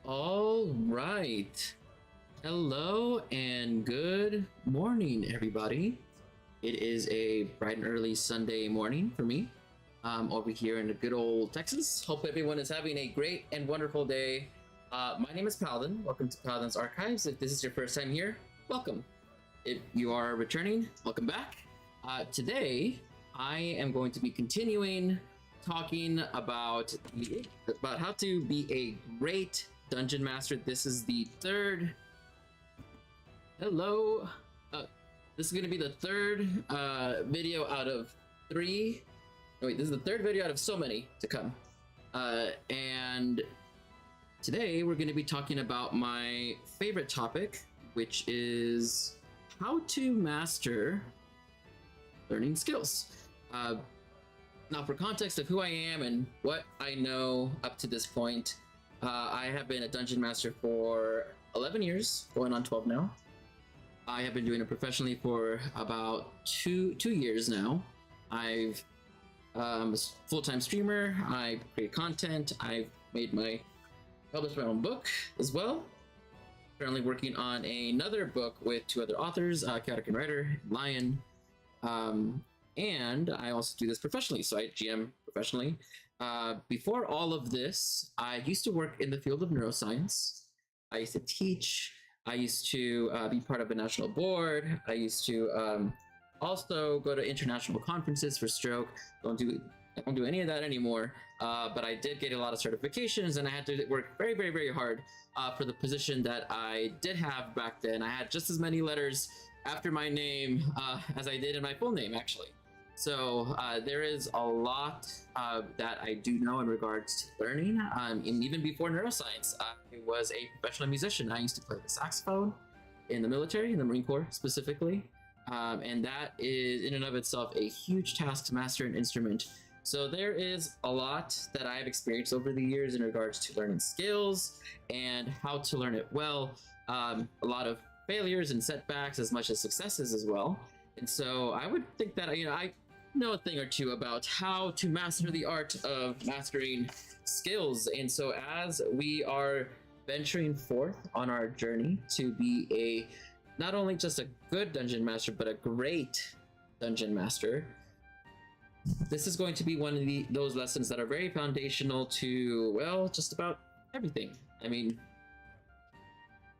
All right. Hello and good morning, everybody. It is a bright and early Sunday morning for me over here in the good old Texas. Hope everyone is having a great and wonderful day. My name is Paladin. Welcome to Paladin's Archives. If this is your first time here, welcome. If you are returning, welcome back. Today, I am going to be continuing talking about how to be a great dungeon master. This is the third. Hello. This is going to be the third video out of three. Oh, wait, this is the third video out of so many to come. And today we're going to be talking about my favorite topic, which is how to master learning skills. Now, for context of who I am and what I know up to this point, I have been a dungeon master for 11 years, going on 12 now. I have been doing it professionally for about two years now. I've a full-time streamer. I create content. I've published my own book as well. Currently working on another book with two other authors, Chaotic and Writer, Lion. And I also do this professionally, so I GM professionally. Before all of this, I used to work in the field of neuroscience. I used to teach. I used to be part of a national board. I used to also go to international conferences for stroke. I don't do any of that anymore. But I did get a lot of certifications, and I had to work very, very, very hard for the position that I did have back then. I had just as many letters after my name as I did in my full name, actually. So there is a lot that I do know in regards to learning. And even before neuroscience, I was a professional musician. I used to play the saxophone in the military, in the Marine Corps specifically. And that is in and of itself a huge task to master an instrument. So there is a lot that I've experienced over the years in regards to learning skills and how to learn it well. A lot of failures and setbacks as much as successes as well. And so I would think that, I know a thing or two about how to master the art of mastering skills. And so as we are venturing forth on our journey to be not only just a good dungeon master, but a great dungeon master, this is going to be one of those lessons that are very foundational to, well, just about everything. I mean,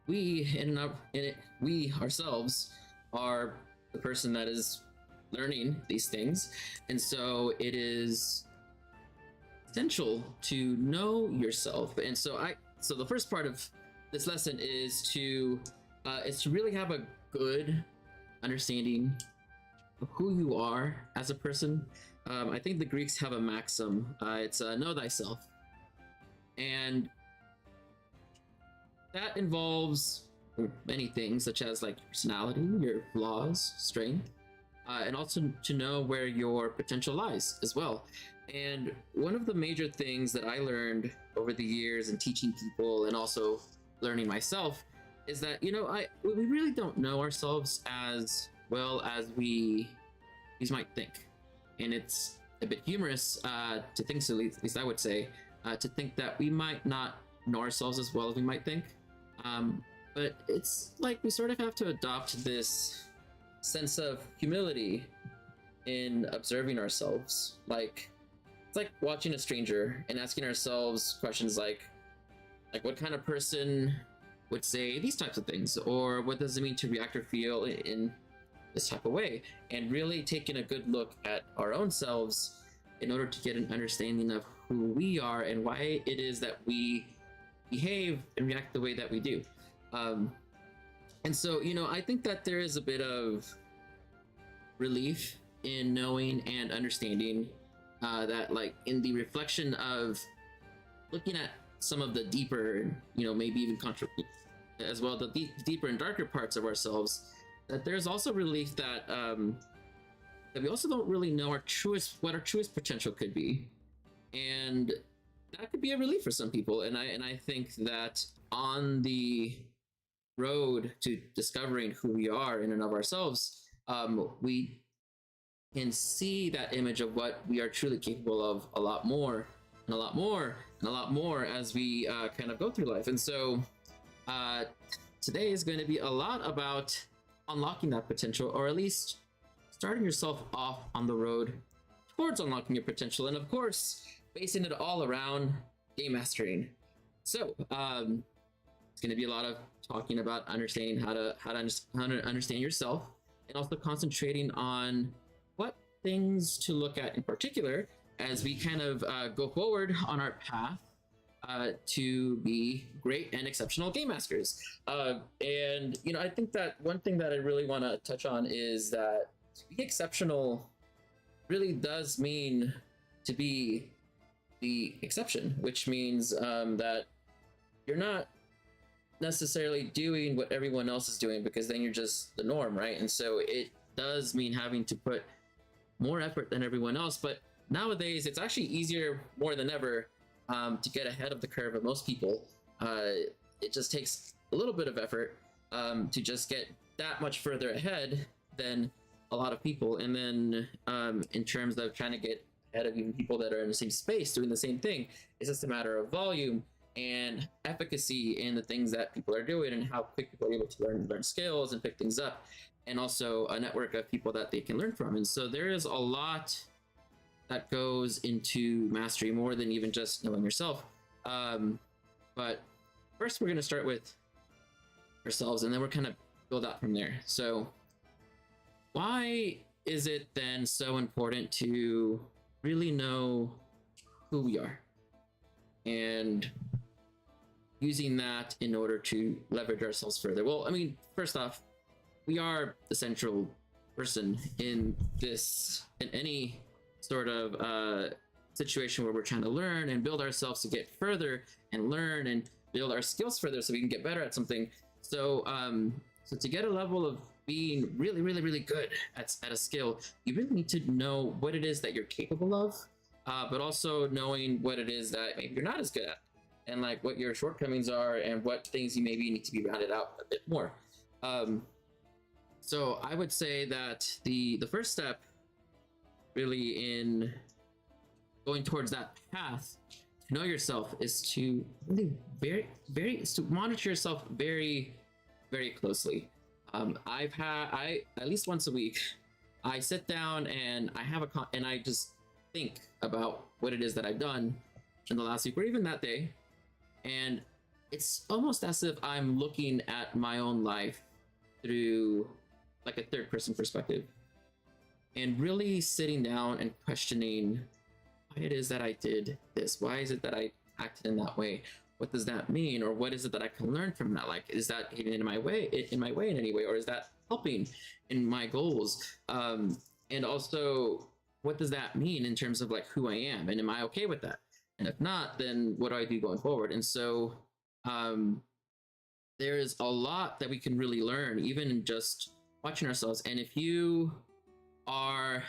we ourselves are the person that is learning these things, and so it is essential to know yourself. And so the first part of this lesson is to really have a good understanding of who you are as a person. I think the Greeks have a maxim. It's know thyself, and that involves many things, such as like your personality, your flaws, strength, and also to know where your potential lies as well. And one of the major things that I learned over the years in teaching people and also learning myself is that, we really don't know ourselves as well as we might think. And it's a bit humorous to think, so at least I would say, to think that we might not know ourselves as well as we might think. But it's like we sort of have to adopt this sense of humility in observing ourselves. Like, it's like watching a stranger and asking ourselves questions like what kind of person would say these types of things, or what does it mean to react or feel in this type of way, and really taking a good look at our own selves in order to get an understanding of who we are and why it is that we behave and react the way that we do. And so, I think that there is a bit of relief in knowing and understanding that, like, in the reflection of looking at some of the deeper, maybe even as well, the deeper and darker parts of ourselves, that there's also relief that we also don't really know what our truest potential could be. And that could be a relief for some people. And I think that on the road to discovering who we are in and of ourselves, we can see that image of what we are truly capable of a lot more and a lot more and a lot more as we kind of go through life. And so uh, today is going to be a lot about unlocking that potential, or at least starting yourself off on the road towards unlocking your potential, and of course, basing it all around game mastering. So it's going to be a lot of talking about understanding how to understand yourself, and also concentrating on what things to look at in particular as we kind of go forward on our path to be great and exceptional game masters. And I think that one thing that I really want to touch on is that to be exceptional really does mean to be the exception, which means that you're not necessarily doing what everyone else is doing, because then you're just the norm, right? And so it does mean having to put more effort than everyone else. But nowadays, it's actually easier more than ever to get ahead of the curve of most people. It just takes a little bit of effort to just get that much further ahead than a lot of people. And then in terms of trying to get ahead of even people that are in the same space doing the same thing, it's just a matter of volume and efficacy in the things that people are doing, and how quick people are able to learn skills and pick things up, and also a network of people that they can learn from. And so there is a lot that goes into mastery, more than even just knowing yourself. But first, we're going to start with ourselves, and then we're kind of build out from there. So why is it then so important to really know who we are, and using that in order to leverage ourselves further? Well, I mean, first off, we are the central person in any sort of situation where we're trying to learn and build ourselves to get further and learn and build our skills further so we can get better at something. So so to get a level of being really, really, really good at a skill, you really need to know what it is that you're capable of, but also knowing what it is that maybe you're not as good at, and like what your shortcomings are, and what things you maybe need to be rounded out a bit more. So I would say that the first step really in going towards that path to know yourself is to really is to monitor yourself very, very closely. I at least once a week, I sit down and and I just think about what it is that I've done in the last week or even that day. And it's almost as if I'm looking at my own life through like a third person perspective, and really sitting down and questioning why it is that I did this. Why is it that I acted in that way? What does that mean? Or what is it that I can learn from that? Like, is that getting in my way in any way? Or is that helping in my goals? And also, what does that mean in terms of like who I am? And am I okay with that? And if not, then what do I do going forward? And so there is a lot that we can really learn, even in just watching ourselves. And if you are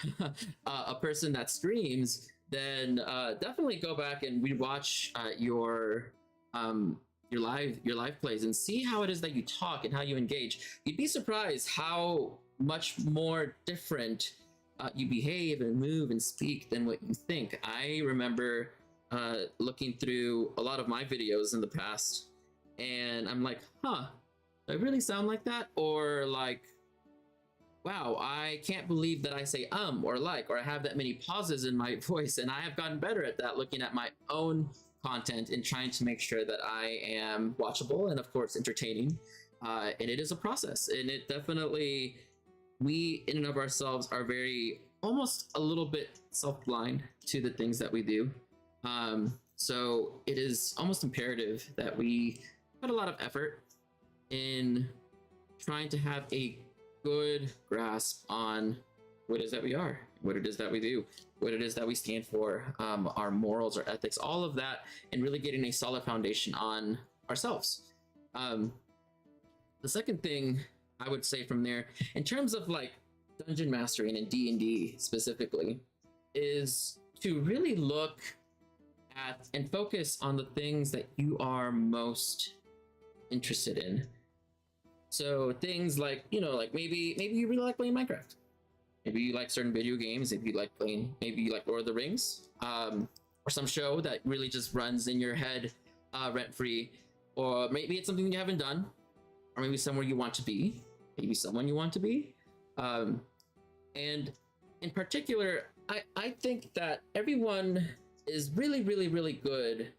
a person that streams, then definitely go back and rewatch your live plays and see how it is that you talk and how you engage. You'd be surprised how much more different you behave and move and speak than what you think. I remember looking through a lot of my videos in the past, and I'm like, do I really sound like that? Or like, wow, I can't believe that I say or like, or I have that many pauses in my voice. And I have gotten better at that, looking at my own content and trying to make sure that I am watchable and of course entertaining. And it is a process, and it definitely, we in and of ourselves are very, almost a little bit self-blind to the things that we do. So it is almost imperative that we put a lot of effort in trying to have a good grasp on what it is that we are, what it is that we do, what it is that we stand for, our morals, our ethics, all of that, and really getting a solid foundation on ourselves. The second thing I would say from there, in terms of like dungeon mastering and D&D specifically, is to really look at and focus on the things that you are most interested in. So things like, like maybe you really like playing Minecraft. Maybe you like certain video games. Maybe you like Lord of the Rings. or some show that really just runs in your head rent free, or maybe it's something you haven't done, or maybe somewhere you want to be, maybe someone you want to be. And in particular, I think that everyone is really, really, really good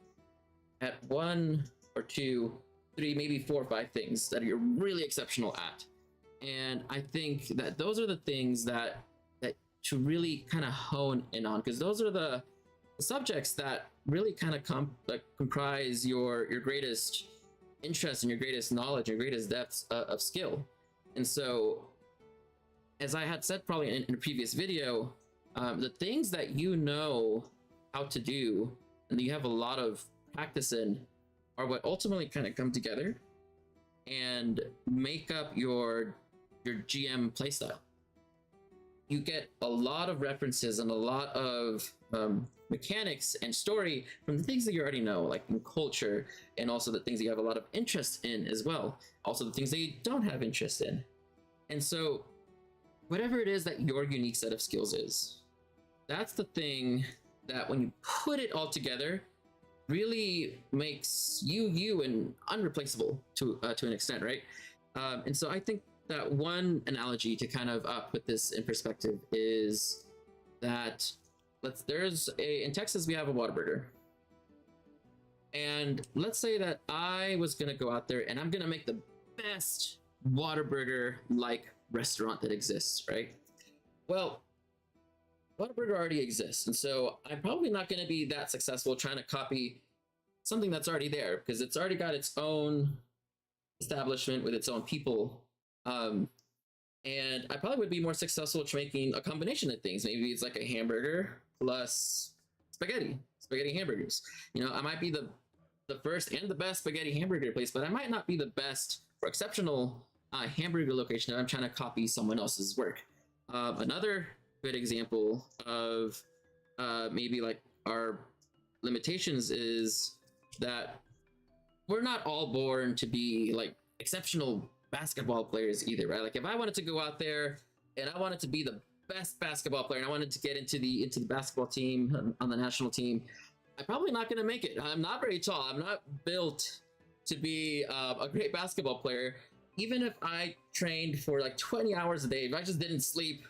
at one or two, three, maybe four or five things that you're really exceptional at. And I think that those are the things that to really kind of hone in on, because those are the subjects that really kind of comprise your greatest interest and your greatest knowledge, your greatest depths of skill. And so, as I had said probably in a previous video, the things that you know how to do and that you have a lot of practice in are what ultimately kind of come together and make up your GM playstyle. You get a lot of references and a lot of mechanics and story from the things that you already know, like in culture, and also the things that you have a lot of interest in as well. Also the things that you don't have interest in. And so whatever it is that your unique set of skills is, that's the thing that when you put it all together really makes you and unreplaceable to an extent, right? And so I think that one analogy to kind of put this in perspective is that in Texas we have a Whataburger, and let's say that I was gonna go out there and I'm gonna make the best Whataburger like restaurant that exists, right? Well, Whataburger already exists, and so I'm probably not going to be that successful trying to copy something that's already there, because it's already got its own establishment with its own people. And I probably would be more successful making a combination of things. Maybe it's like a hamburger plus spaghetti hamburgers. You know, I might be the first and the best spaghetti hamburger place, but I might not be the best or exceptional hamburger location if I'm trying to copy someone else's work. Another good example of maybe like our limitations is that we're not all born to be like exceptional basketball players either, right? Like if I wanted to go out there and I wanted to be the best basketball player and I wanted to get into the basketball team on the national team, I'm probably not going to make it. I'm not very tall. I'm not built to be a great basketball player. Even if I trained for like 20 hours a day, if I just didn't sleep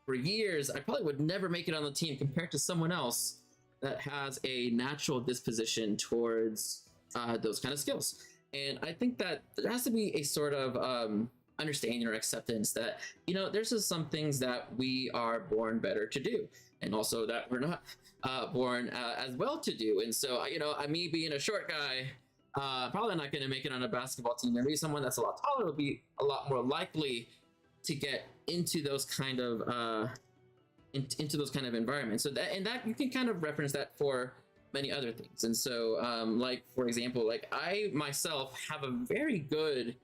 for years, I probably would never make it on the team compared to someone else that has a natural disposition towards those kind of skills. And I think that there has to be a sort of understanding or acceptance that, you know, there's just some things that we are born better to do, and also that we're not born as well to do. And so, you know, me being a short guy, probably not going to make it on a basketball team. Maybe someone that's a lot taller will be a lot more likely to get into those kind of into those kind of environments. So that you can kind of reference that for many other things. And so like for example, like I myself have a very good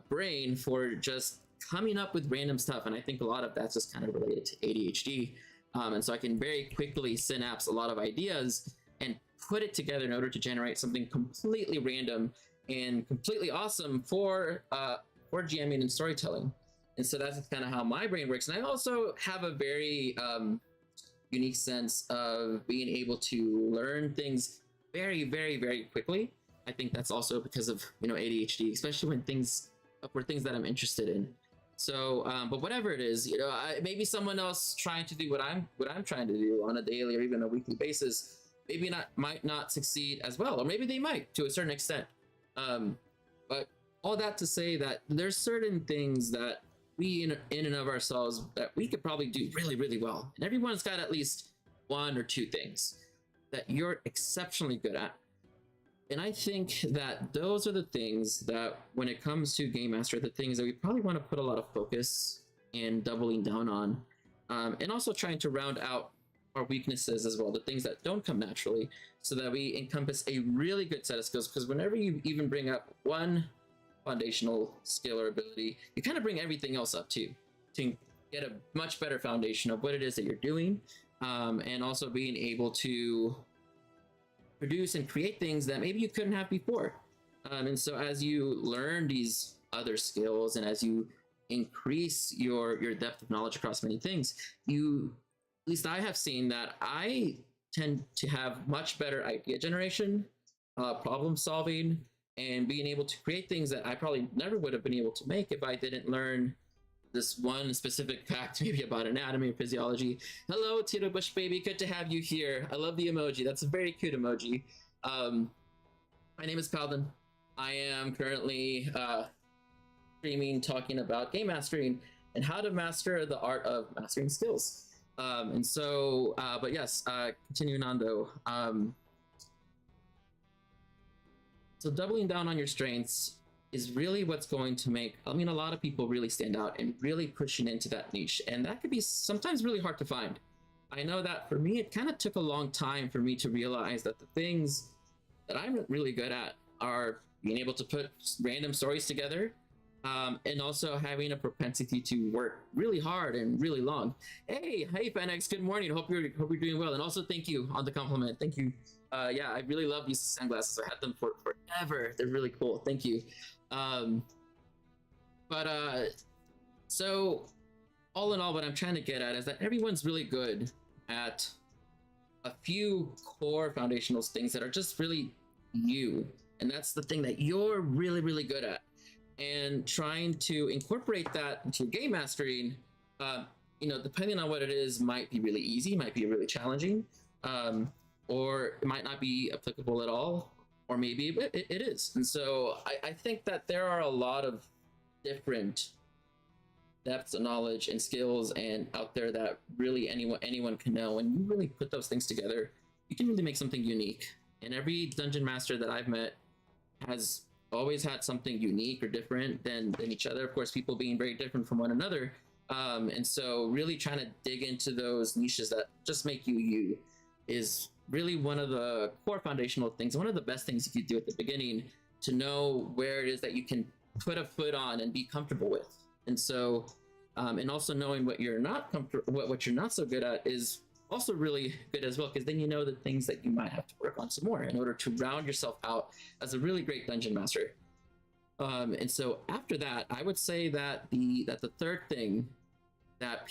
brain for just coming up with random stuff, and I think a lot of that's just kind of related to ADHD. And so I can very quickly synapse a lot of ideas and put it together in order to generate something completely random and completely awesome for GMing and storytelling. And so that's kind of how my brain works. And I also have a very unique sense of being able to learn things very, very, very quickly. I think that's also because of, you know, ADHD, especially when things that I'm interested in. So, but whatever it is, you know, maybe someone else trying to do what I'm trying to do on a daily or even a weekly basis, might not succeed as well, or maybe they might to a certain extent. But all that to say that there's certain things that we in and of ourselves that we could probably do really, really well. And everyone's got at least one or two things that you're exceptionally good at. And I think that those are the things that, when it comes to Game Master, the things that we probably want to put a lot of focus and doubling down on, and also trying to round out our weaknesses as well, the things that don't come naturally, so that we encompass a really good set of skills. Because whenever you even bring up one foundational skill or ability, you kind of bring everything else up too, to get a much better foundation of what it is that you're doing, and also being able to produce and create things that maybe you couldn't have before. And so as you learn these other skills and as you increase your depth of knowledge across many things, at least I have seen that I tend to have much better idea generation, problem solving, and being able to create things that I probably never would have been able to make if I didn't learn this one specific fact, maybe about anatomy or physiology. Hello, Tito Bush baby, good to have you here. I love the emoji. That's a very cute emoji. My name is Paladin. I am currently streaming, talking about game mastering and how to master the art of mastering skills. But yes, continuing on though. So doubling down on your strengths is really what's going to make, I mean, a lot of people really stand out and really pushing into that niche. And that could be sometimes really hard to find. I know that for me, it kind of took a long time for me to realize that the things that I'm really good at are being able to put random stories together, and also having a propensity to work really hard and really long. Hey, Fenix, good morning. Hope you're doing well. And also thank you on the compliment. Thank you. Yeah, I really love these sunglasses. I had them for forever. They're really cool. Thank you. So all in all, what I'm trying to get at is that everyone's really good at a few core foundational things that are just really you. And that's the thing that you're really, really good at. And trying to incorporate that into game mastering, depending on what it is, might be really easy, might be really challenging, or it might not be applicable at all, or maybe it is. And so I think that there are a lot of different depths of knowledge and skills and out there that really anyone can know. When you really put those things together, you can really make something unique. And every dungeon master that I've met has always had something unique or different than each other. Of course, people being very different from one another. And so really trying to dig into those niches that just make you is really one of the core foundational things, one of the best things you could do at the beginning, to know where it is that you can put a foot on and be comfortable with. And so, and also knowing what you're not comfortable, what you're not so good at is also really good as well, because then you know the things that you might have to work on some more in order to round yourself out as a really great dungeon master. And so after that, I would say that the third thing that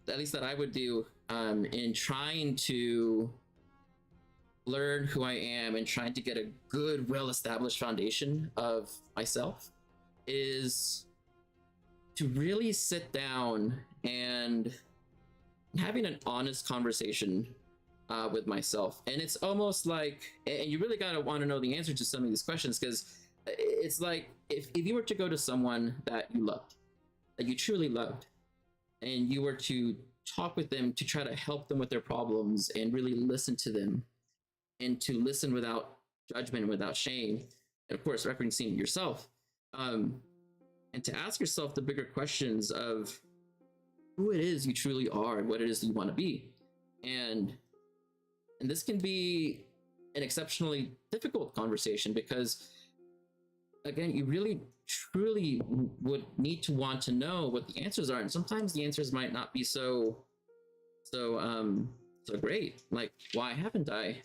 at least that I would do in trying to learn who I am and trying to get a good, well-established foundation of myself is to really sit down and having an honest conversation with myself. And it's almost like, and you really gotta want to know the answer to some of these questions, because it's like if you were to go to someone that you loved, that you truly loved, and you were to talk with them to try to help them with their problems and really listen to them, and to listen without judgment, without shame, and of course referencing yourself, and to ask yourself the bigger questions of who it is you truly are and what it is you want to be. And this can be an exceptionally difficult conversation, because again, you really truly would need to want to know what the answers are, and sometimes the answers might not be so great. Like, why haven't I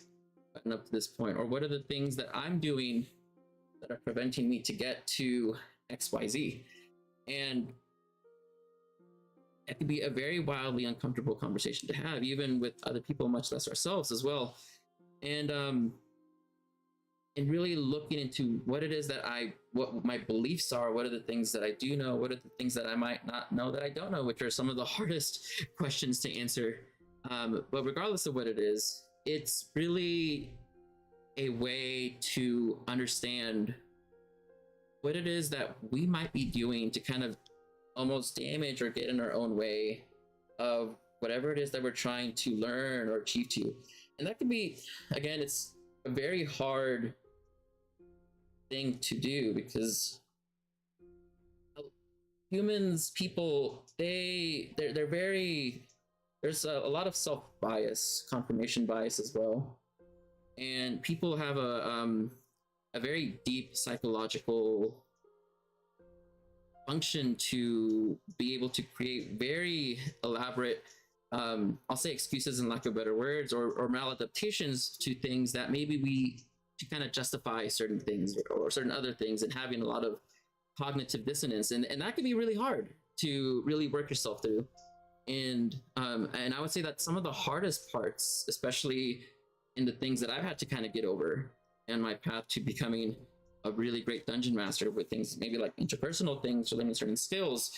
gotten up to this point, or what are the things that I'm doing that are preventing me to get to XYZ? And it can be a very wildly uncomfortable conversation to have, even with other people, much less ourselves as well. And really looking into what it is that what my beliefs are, what are the things that I do know, what are the things that I might not know that I don't know, which are some of the hardest questions to answer. But regardless of what it is, it's really a way to understand what it is that we might be doing to kind of almost damage or get in our own way of whatever it is that we're trying to learn or achieve to. And that can be, again, it's a very hard thing to do, because humans, people, they're very, there's a lot of self-bias, confirmation bias as well. And people have a very deep psychological function to be able to create very elaborate, I'll say excuses in lack of better words, or maladaptations to things that maybe to kind of justify certain things or certain other things, and having a lot of cognitive dissonance. And that can be really hard to really work yourself through. And I would say that some of the hardest parts, especially in the things that I've had to kind of get over in my path to becoming a really great dungeon master with things maybe like interpersonal things relating to certain skills,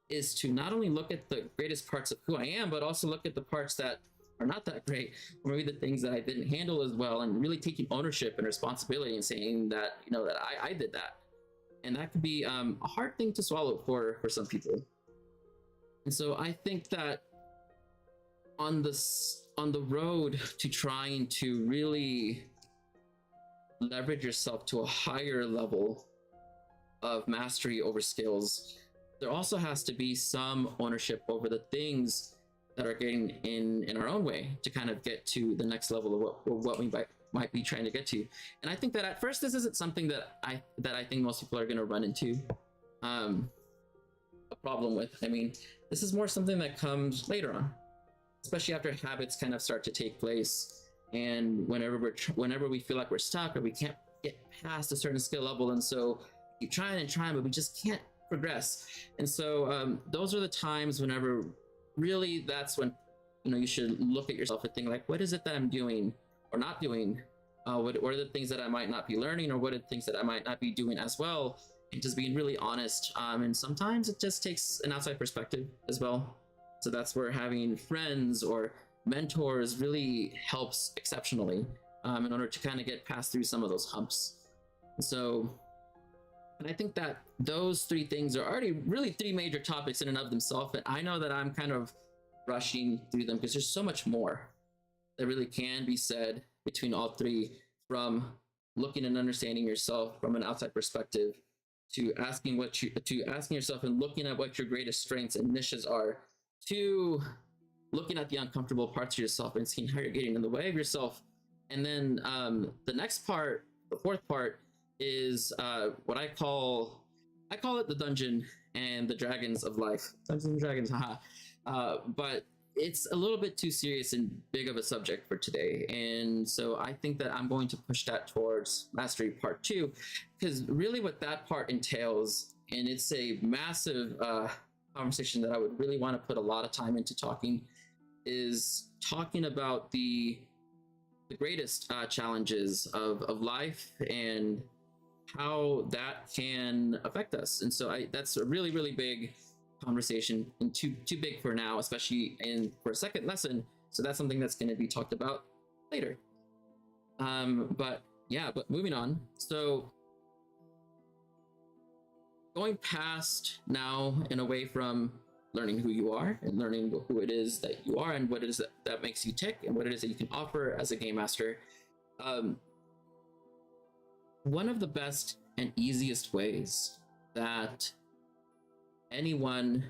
is to not only look at the greatest parts of who I am, but also look at the parts that are not that great, or maybe the things that I didn't handle as well, and really taking ownership and responsibility and saying that, that I did that. And that could be a hard thing to swallow for some people. And so I think that on the road to trying to really leverage yourself to a higher level of mastery over skills, there also has to be some ownership over the things that are getting in our own way to kind of get to the next level of what we might be trying to get to. And I think that at first this isn't something that I think most people are going to run into a problem with. I mean, this is more something that comes later on, especially after habits kind of start to take place, and whenever we feel like we're stuck or we can't get past a certain skill level, and so keep trying and trying, but we just can't progress. And so those are the times whenever really that's when you should look at yourself and think like, what is it that I'm doing or not doing? What are the things that I might not be learning, or what are the things that I might not be doing as well? And just being really honest. And sometimes it just takes an outside perspective as well. So that's where having friends or mentors really helps exceptionally in order to kind of get past through some of those humps. And I think that those three things are already really three major topics in and of themselves. And I know that I'm kind of rushing through them because there's so much more that really can be said between all three, from looking and understanding yourself from an outside perspective, to asking yourself and looking at what your greatest strengths and niches are, to looking at the uncomfortable parts of yourself and seeing how you're getting in the way of yourself. And then the next part, the fourth part, is what I call it the Dungeon and the Dragons of life. Dungeons and Dragons, haha. But it's a little bit too serious and big of a subject for today. And so I think that I'm going to push that towards Mastery Part 2, because really what that part entails, and it's a massive conversation that I would really want to put a lot of time into talking, is talking about the greatest challenges of life and how that can affect us. And so that's a really, really big conversation, and too big for now, especially for a second lesson. So that's something that's going to be talked about later. But moving on. So going past now and away from learning who you are and learning who it is that you are and what it is that makes you tick and what it is that you can offer as a game master. One of the best and easiest ways that anyone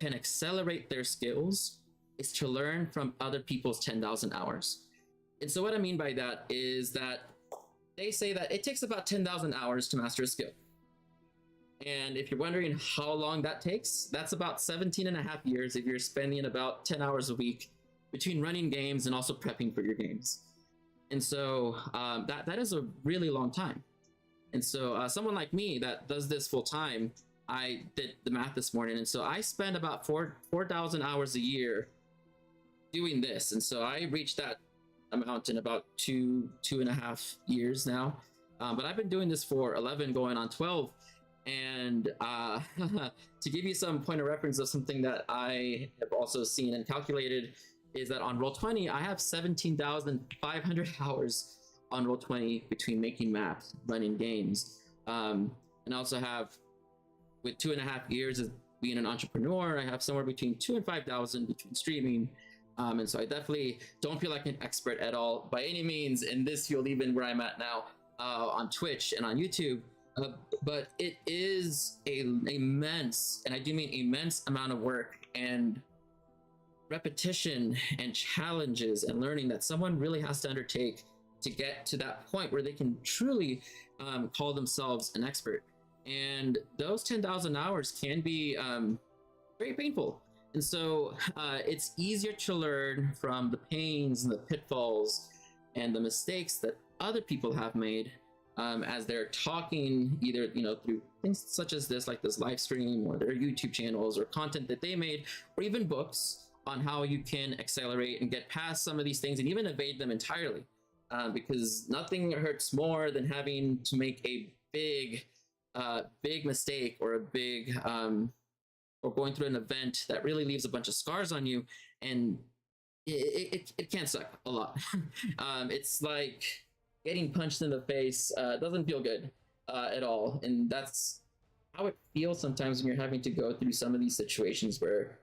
can accelerate their skills is to learn from other people's 10,000 hours. And so what I mean by that is that they say that it takes about 10,000 hours to master a skill. And if you're wondering how long that takes, that's about 17 and a half years if you're spending about 10 hours a week between running games and also prepping for your games. And so that is a really long time. And so someone like me that does this full time, I did the math this morning, and so I spend about 4,000 hours a year doing this. And so I reached that amount in about two and a half years now. But I've been doing this for 11 going on 12. And to give you some point of reference of something that I have also seen and calculated, is that on Roll20, I have 17,500 hours on Roll20 between making maps, running games. And I also have, with 2.5 years of being an entrepreneur, I have somewhere between 2,000 and 5,000 between streaming. And so I definitely don't feel like an expert at all by any means in this field, even where I'm at now on Twitch and on YouTube. But it is an immense, and I do mean immense, amount of work and repetition and challenges and learning that someone really has to undertake to get to that point where they can truly call themselves an expert. And those 10,000 hours can be very painful. And so it's easier to learn from the pains and the pitfalls and the mistakes that other people have made as they're talking, either through things such as this, like this live stream, or their YouTube channels, or content that they made, or even books, on how you can accelerate and get past some of these things and even evade them entirely. Because nothing hurts more than having to make a big mistake or a big or going through an event that really leaves a bunch of scars on you, and it can suck a lot. It's like getting punched in the face. Doesn't feel good at all, and that's how it feels sometimes when you're having to go through some of these situations where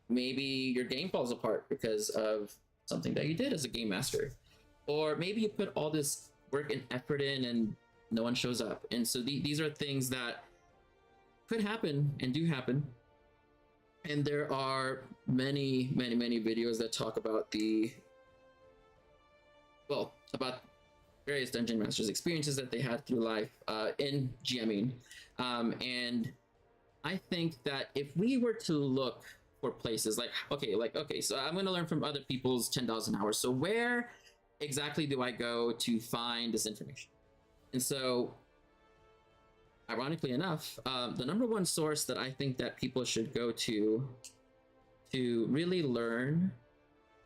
maybe your game falls apart because of something that you did as a game master, or maybe you put all this work and effort in and no one shows up. And so these are things that could happen and do happen. And there are many videos that talk about about various dungeon masters experiences that they had through life in GMing. And I think that if we were to look for places like, okay, so I'm going to learn from other people's 10,000 hours. So where exactly do I go to find this information? And so, ironically enough, the number one source that I think that people should go to really learn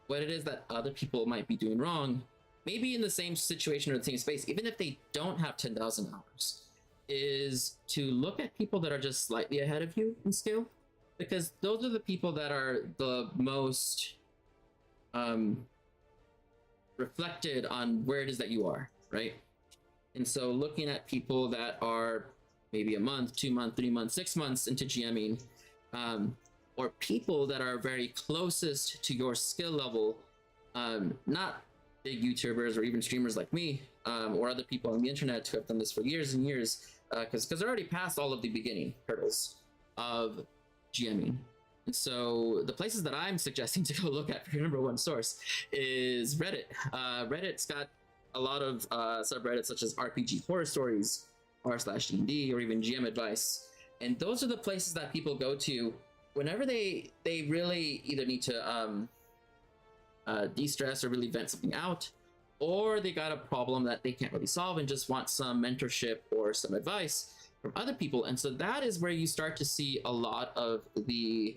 what it is that other people might be doing wrong, maybe in the same situation or the same space, even if they don't have 10,000 hours, is to look at people that are just slightly ahead of you in skill, because those are the people that are the most reflected on where it is that you are, right? And so looking at people that are maybe a month, 2 months, 3 months, 6 months into GMing, or people that are very closest to your skill level, not big YouTubers or even streamers like me, or other people on the internet who have done this for years and years, because they're already past all of the beginning hurdles of GMing. And so the places that I'm suggesting to go look at for your number one source is Reddit. Reddit's got a lot of subreddits such as RPG horror stories, r/D&D, or even GM advice. And those are the places that people go to whenever they really either need to de-stress or really vent something out, or they got a problem that they can't really solve and just want some mentorship or some advice from other people. And so that is where you start to see a lot of the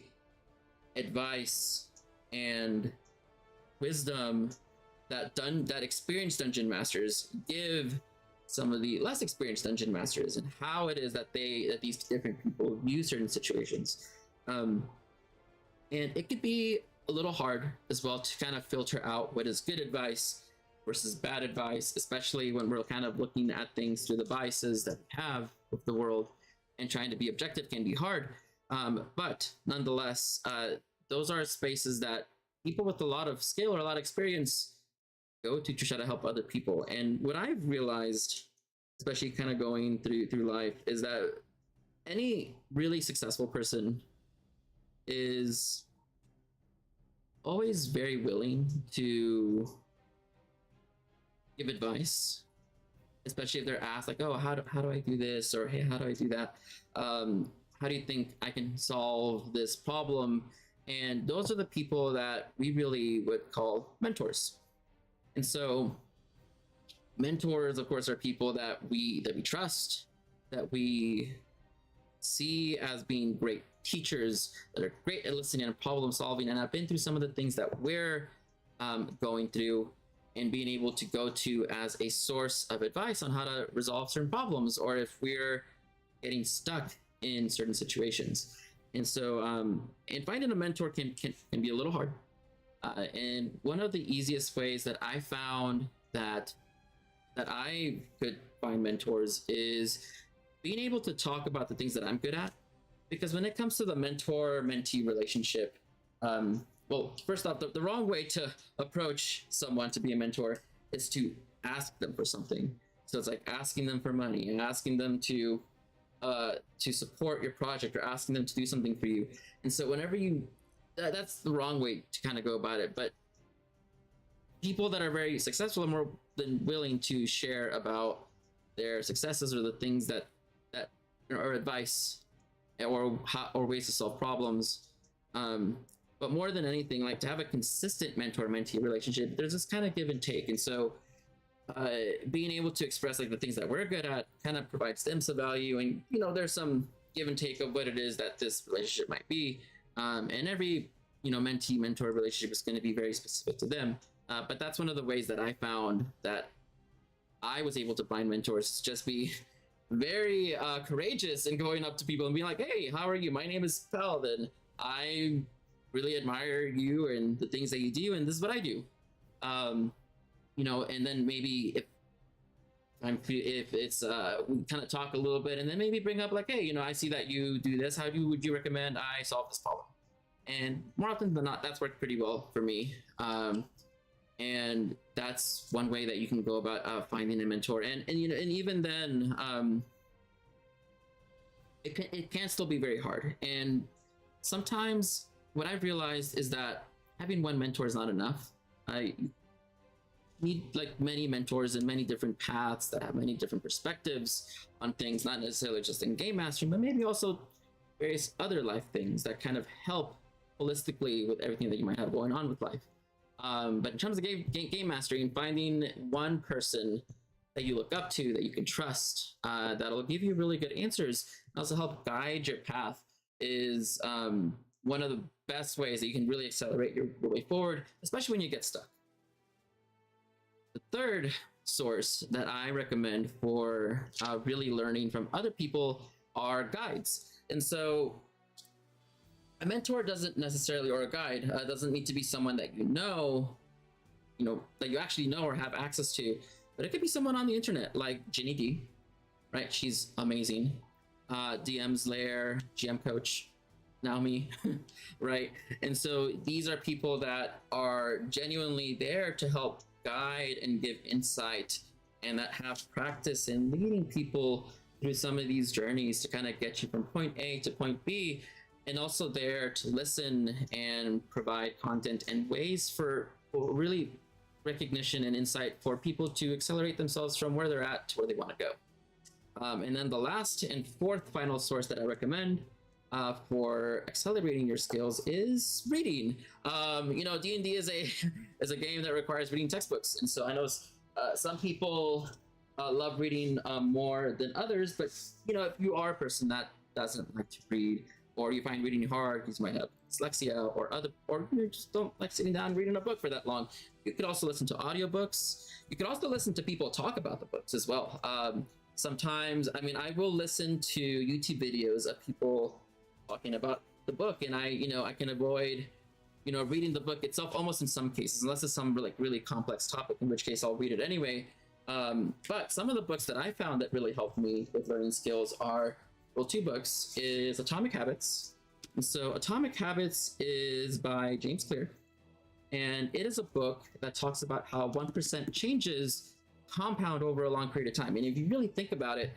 advice and wisdom that experienced dungeon masters give some of the less experienced dungeon masters, and how it is that these different people view certain situations. And it could be a little hard as well to kind of filter out what is good advice versus bad advice, especially when we're kind of looking at things through the biases that we have with the world, and trying to be objective can be hard. But nonetheless, those are spaces that people with a lot of skill or a lot of experience go to try to help other people. And what I've realized, especially kind of going through life, is that any really successful person is always very willing to give advice, especially if they're asked like, oh, how do I do this, or hey, how do I do that, how do you think I can solve this problem? And those are the people that we really would call mentors. And so mentors, of course, are people that we trust, that we see as being great teachers, that are great at listening and problem solving, and have been through some of the things that we're going through, and being able to go to as a source of advice on how to resolve certain problems, or if we're getting stuck in certain situations. And so and finding a mentor can be a little hard. And one of the easiest ways that I found that I could find mentors is being able to talk about the things that I'm good at. Because when it comes to the mentor-mentee relationship, well, first off, the wrong way to approach someone to be a mentor is to ask them for something. So it's like asking them for money and asking them to support your project, or asking them to do something for you. And so whenever that's the wrong way to kind of go about it. But people that are very successful are more than willing to share about their successes, or the things that or advice, or ways to solve problems. But more than anything, like, to have a consistent mentor-mentee relationship, there's this kind of give and take. And so being able to express like the things that we're good at kind of provides them some value, and there's some give and take of what it is that this relationship might be. And every mentee mentor relationship is going to be very specific to them. But that's one of the ways that I found that I was able to find mentors, just be very courageous in going up to people and being like, hey, how are you? My name is Paladin. I really admire you and the things that you do, and this is what I do. And then maybe if it's we kind of talk a little bit, and then maybe bring up like, hey, I see that you do this. Would you recommend I solve this problem? And more often than not, that's worked pretty well for me. And that's one way that you can go about finding a mentor. And even then, it can still be very hard. And sometimes what I've realized is that having one mentor is not enough. I need like many mentors in many different paths that have many different perspectives on things, not necessarily just in game mastering, but maybe also various other life things that kind of help holistically with everything that you might have going on with life. But in terms of game mastering, finding one person that you look up to, that you can trust, that'll give you really good answers and also help guide your path is one of the best ways that you can really accelerate your way forward, especially when you get stuck. The third source that I recommend for really learning from other people are guides. And so a mentor doesn't necessarily, or a guide, doesn't need to be someone that that you actually know or have access to, but it could be someone on the internet like Ginny D, right? She's amazing. DM's Lair, GM Coach, Naomi, right? And so these are people that are genuinely there to help guide and give insight, and that have practice in leading people through some of these journeys to kind of get you from point A to point B, and also there to listen and provide content and ways for really recognition and insight for people to accelerate themselves from where they're at to where they want to go. And then the last and fourth final source that I recommend for accelerating your skills is reading. D&D is a game that requires reading textbooks, and so I know some people love reading more than others. But if you are a person that doesn't like to read, or you find reading hard because you might have dyslexia or you just don't like sitting down and reading a book for that long, you could also listen to audiobooks. You could also listen to people talk about the books as well. Sometimes, I will listen to YouTube videos of people talking about the book, and I can avoid reading the book itself almost in some cases, unless it's some really complex topic, in which case I'll read it anyway. But some of the books that I found that really helped me with learning skills are, two books is Atomic Habits. And so Atomic Habits is by James Clear, and it is a book that talks about how 1% changes compound over a long period of time. And if you really think about it,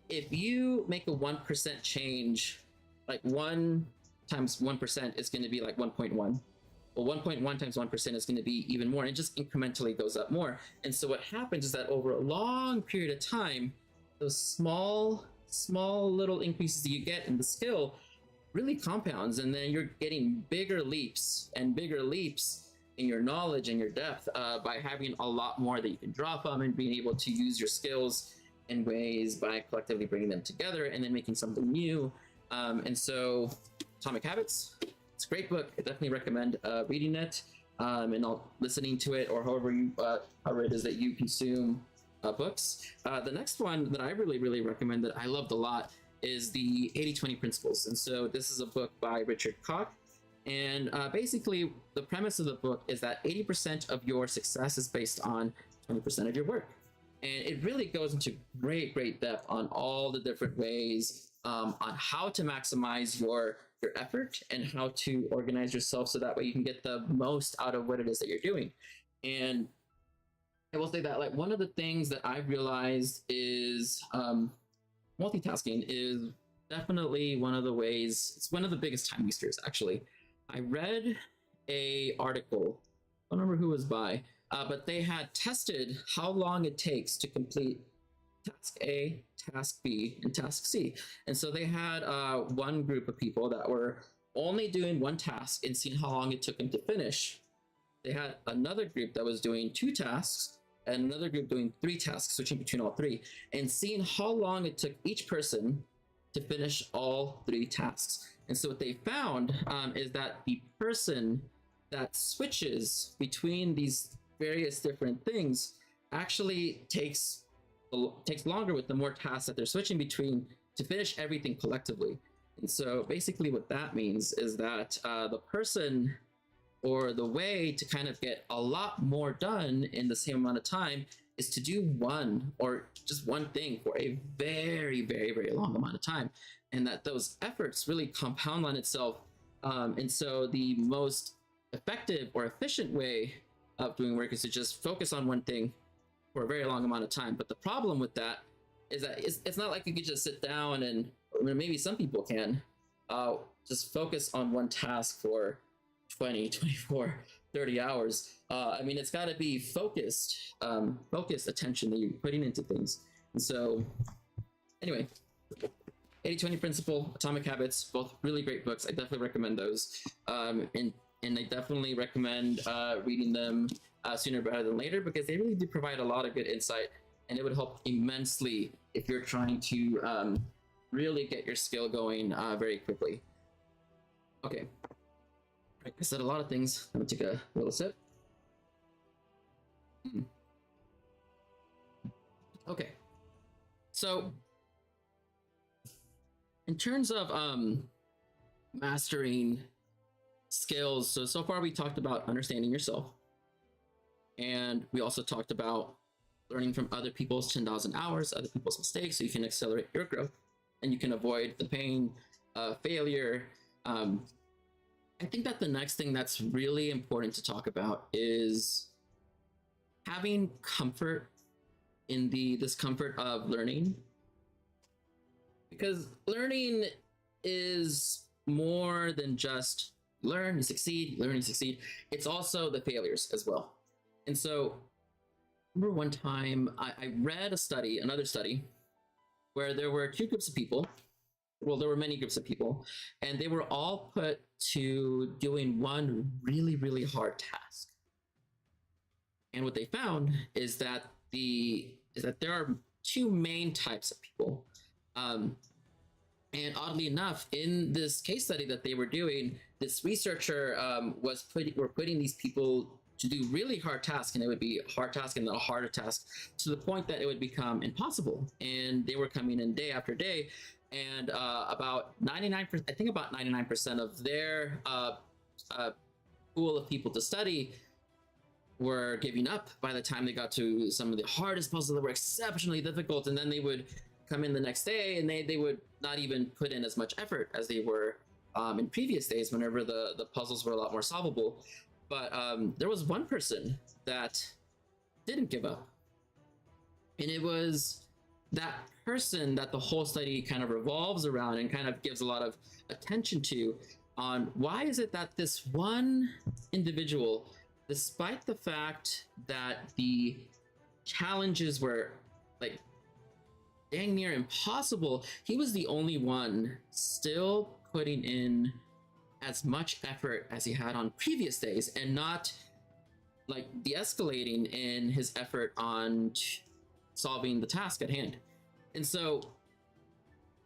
if you make a 1% change, like 1 times 1% is going to be like 1.1. Well, 1.1 times 1% is going to be even more, and it just incrementally goes up more. And so what happens is that over a long period of time, those small little increases that you get in the skill really compounds, and then you're getting bigger leaps and bigger leaps in your knowledge and your depth by having a lot more that you can draw from, and being able to use your skills in ways by collectively bringing them together and then making something new. And so Atomic Habits, it's a great book. I definitely recommend reading it and listening to it, or however it is that you consume books. The next one that I really recommend, that I loved a lot, is the 80-20 Principles. And so this is a book by Richard Koch. And basically, the premise of the book is that 80% of your success is based on 20% of your work. And it really goes into great depth on all the different ways on how to maximize your effort and how to organize yourself so that way you can get the most out of what it is that you're doing. And I will say that, like, one of the things that I've realized is multitasking is definitely one of the ways, it's one of the biggest time wasters, actually. I read a article, I don't remember who it was by, but they had tested how long it takes to complete task A, task B, and task C. And so they had one group of people that were only doing one task and seeing how long it took them to finish. They had another group that was doing 2 tasks, and another group doing 3 tasks, switching between all 3, and seeing how long it took each person to finish all 3 tasks. And so what they found is that the person that switches between these various different things actually takes longer with the more tasks that they're switching between to finish everything collectively. And so basically what that means is that the person, or the way to kind of get a lot more done in the same amount of time, is to do one or just one thing for a very, very, very long amount of time. And that those efforts really compound on itself. And so the most effective or efficient way of doing work is to just focus on one thing for a very long amount of time. But the problem with that is that it's not like you could just sit down and, maybe some people can, just focus on one task for 20, 24, 30 hours. I mean, it's got to be focused attention that you're putting into things. And so anyway, 80-20 Principle, Atomic Habits, both really great books. I definitely recommend those. And I definitely recommend reading them sooner rather than later, because they really do provide a lot of good insight, and it would help immensely if you're trying to really get your skill going very quickly. Okay. I said a lot of things. I'm gonna take a little sip. Okay. So in terms of mastering skills, so far we talked about understanding yourself, and we also talked about learning from other people's 10,000 hours, other people's mistakes, so you can accelerate your growth and you can avoid the pain of failure. I think that the next thing that's really important to talk about is having comfort in the discomfort of learning, because learning is more than just learn and succeed, learn and succeed. It's also the failures as well. And so I remember one time I read another study, where there were 2 groups of people. Well, there were many groups of people, and they were all put to doing one really, really hard task. And what they found is that there are 2 main types of people. And oddly enough, in this case study that they were doing, this researcher were putting these people to do really hard tasks, and it would be a hard task and then a harder task, to the point that it would become impossible. And they were coming in day after day, and about 99% of their pool of people to study were giving up by the time they got to some of the hardest puzzles that were exceptionally difficult. And then they would come in the next day, and they would not even put in as much effort as they were in previous days, whenever the puzzles were a lot more solvable. But there was one person that didn't give up, and it was that person that the whole study kind of revolves around and kind of gives a lot of attention to, on why is it that this one individual, despite the fact that the challenges were like dang near impossible, he was the only one still putting in as much effort as he had on previous days, and not like de-escalating in his effort on solving the task at hand. And so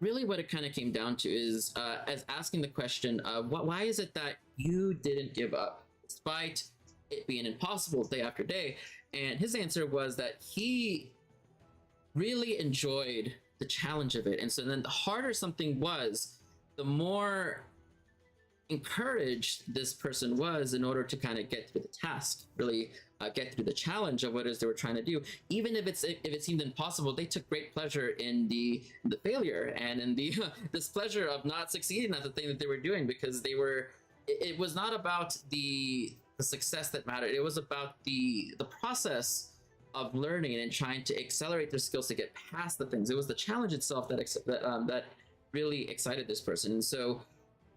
really what it kind of came down to is as asking the question of why is it that you didn't give up despite it being impossible day after day? And his answer was that he really enjoyed the challenge of it. And so then the harder something was, the more encouraged this person was in order to kind of get through the task, really get through the challenge of what it is they were trying to do. Even if it seemed impossible, they took great pleasure in the failure and in the this pleasure of not succeeding at the thing that they were doing, because it was not about the success that mattered. It was about the process of learning and trying to accelerate their skills to get past the things. It was the challenge itself that really excited this person. And so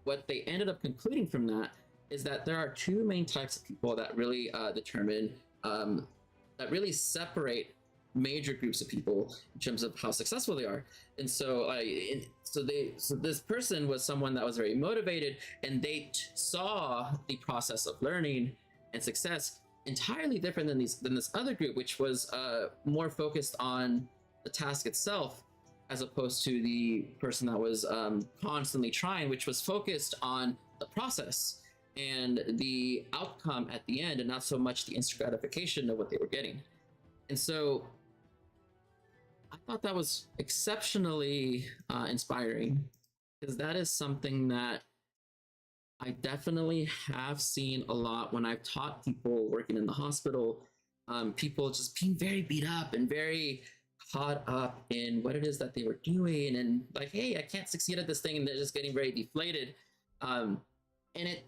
what they ended up concluding from that is that there are 2 main types of people that really that really separate major groups of people in terms of how successful they are. And so this person was someone that was very motivated, and they saw the process of learning and success entirely different than this other group, which was more focused on the task itself. as opposed to the person that was constantly trying, which was focused on the process and the outcome at the end, and not so much the instant gratification of what they were getting. And so I thought that was exceptionally inspiring, because that is something that I definitely have seen a lot when I've taught people working in the hospital. People just being very beat up and very caught up in what it is that they were doing, and like, hey, I can't succeed at this thing, and they're just getting very deflated. And it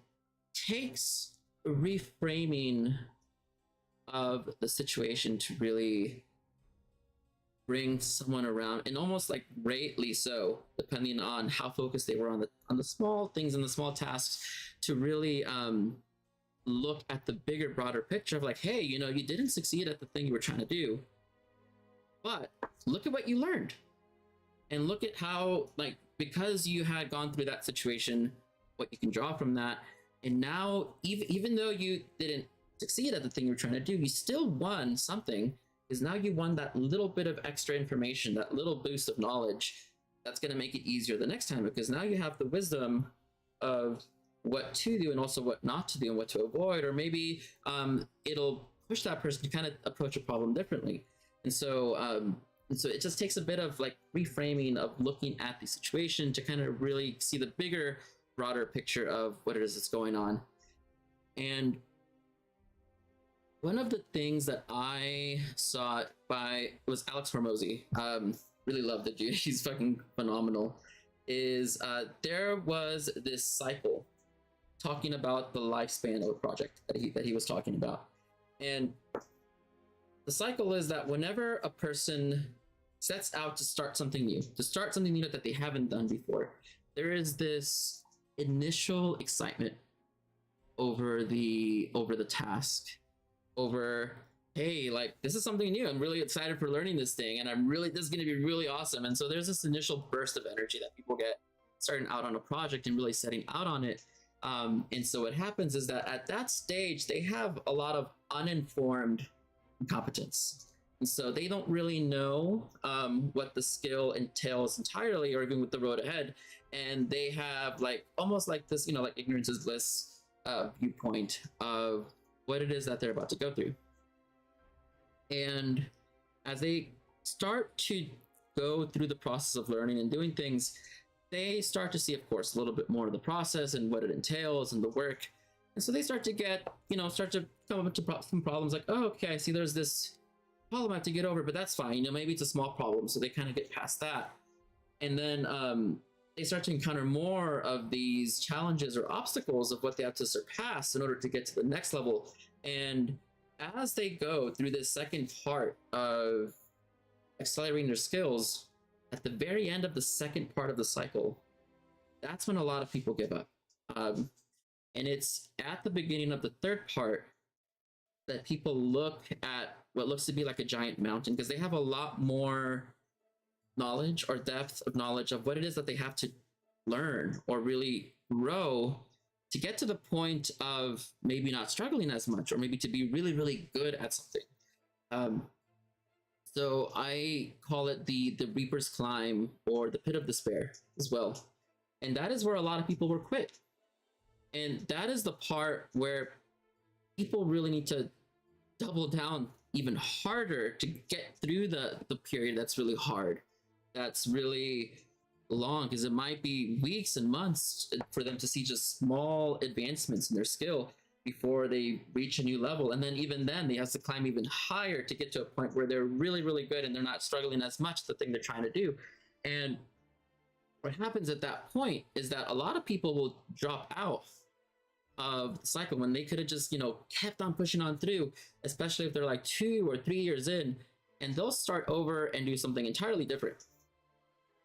takes a reframing of the situation to really bring someone around, and almost like greatly so, depending on how focused they were on the small things and the small tasks, to really look at the bigger, broader picture of like, hey, you know, you didn't succeed at the thing you were trying to do, but look at what you learned, and look at how, like, because you had gone through that situation, what you can draw from that. And now, even though you didn't succeed at the thing you were trying to do, you still won something, because now you won that little bit of extra information, that little boost of knowledge that's going to make it easier the next time, because now you have the wisdom of what to do and also what not to do and what to avoid, or maybe it'll push that person to kind of approach a problem differently. And so it just takes a bit of like reframing of looking at the situation to kind of really see the bigger, broader picture of what it is that's going on. And one of the things that I saw was Alex Hormozy. Really love the dude. He's fucking phenomenal. Is there was this cycle talking about the lifespan of a project that he was talking about. And the cycle is that whenever a person sets out to start something new, that they haven't done before, there is this initial excitement over the task, over, hey, like, this is something new, I'm really excited for learning this thing, and this is going to be really awesome. And so there's this initial burst of energy that people get starting out on a project and really setting out on it. And so what happens is that at that stage, they have a lot of uninformed competence. And so they don't really know what the skill entails entirely, or even with the road ahead. And they have like almost like this, you know, like ignorance is bliss viewpoint of what it is that they're about to go through. And as they start to go through the process of learning and doing things, they start to see, of course, a little bit more of the process and what it entails and the work. And so they start to get, start to come up to some problems like, oh, okay, I see there's this problem I have to get over, but that's fine. Maybe it's a small problem. So they kind of get past that. And then they start to encounter more of these challenges or obstacles of what they have to surpass in order to get to the next level. And as they go through this second part of accelerating their skills, at the very end of the second part of the cycle, that's when a lot of people give up. And it's at the beginning of the third part that people look at what looks to be like a giant mountain, because they have a lot more knowledge or depth of knowledge of what it is that they have to learn or really grow to get to the point of maybe not struggling as much, or maybe to be really, really good at something. So I call it the Reaper's Climb, or the Pit of Despair as well. And that is where a lot of people were quit. And that is the part where people really need to double down even harder to get through the period that's really hard, that's really long, because it might be weeks and months for them to see just small advancements in their skill before they reach a new level. And then even then they have to climb even higher to get to a point where they're really, really good and they're not struggling as much the thing they're trying to do. And what happens at that point is that a lot of people will drop out of the cycle when they could have just, kept on pushing on through, especially if they're like 2 or 3 years in, and they'll start over and do something entirely different.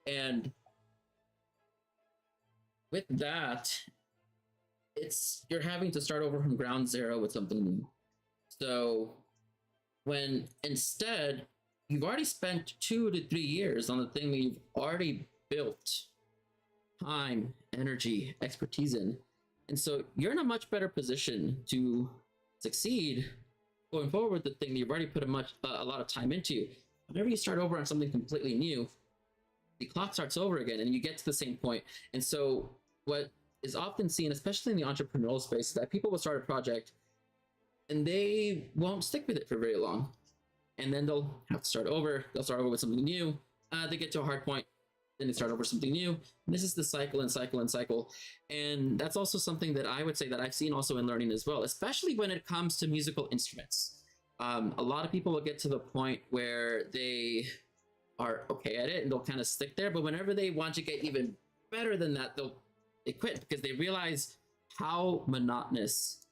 And with that, you're having to start over from ground zero with something new. So when instead you've already spent 2 to 3 years on the thing that you've already built time, energy, expertise in, and so you're in a much better position to succeed going forward with the thing that you've already put a lot of time into. Whenever you start over on something completely new, the clock starts over again and you get to the same point. And so what is often seen, especially in the entrepreneurial space, is that people will start a project and they won't stick with it for very long. And then they'll have to start over. They'll start over with something new. They get to a hard point, then they start over something new. And this is the cycle and cycle and cycle. And that's also something that I would say that I've seen also in learning as well, especially when it comes to musical instruments. A lot of people will get to the point where they are okay at it and they'll kind of stick there. But whenever they want to get even better than that, they quit because they realize how monotonous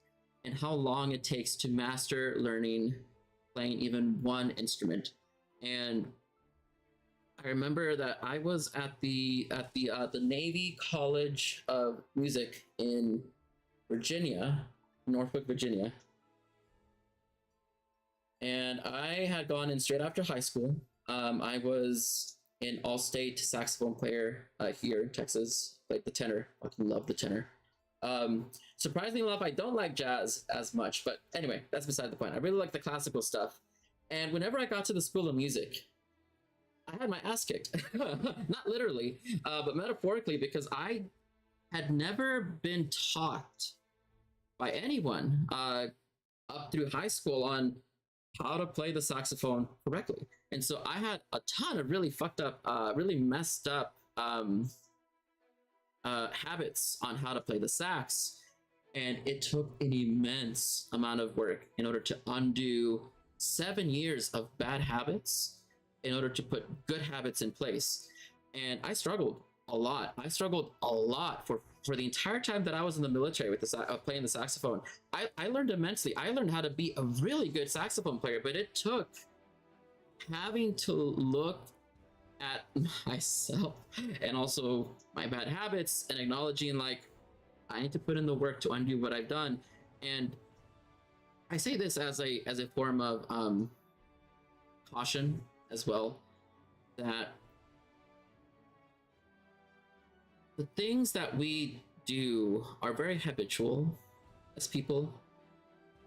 and how long it takes to master learning playing even one instrument. And I remember that I was at the Navy College of Music in Virginia, Norfolk, Virginia. And I had gone in straight after high school. I was an all-state saxophone player here in Texas, like the tenor. I love the tenor. Surprisingly enough, I don't like jazz as much, but anyway, that's beside the point. I really like the classical stuff. And whenever I got to the School of Music, I had my ass kicked. Not literally, but metaphorically, because I had never been taught by anyone up through high school on how to play the saxophone correctly. And so I had a ton of really fucked up, really messed up habits on how to play the sax. And it took an immense amount of work in order to undo 7 years of bad habits in order to put good habits in place. And I struggled a lot. I struggled a lot for the entire time that I was in the military with playing the saxophone. I learned immensely. I learned how to be a really good saxophone player, but it took having to look at myself and also my bad habits and acknowledging like I need to put in the work to undo what I've done. And I say this as a form of caution as well, that the things that we do are very habitual as people,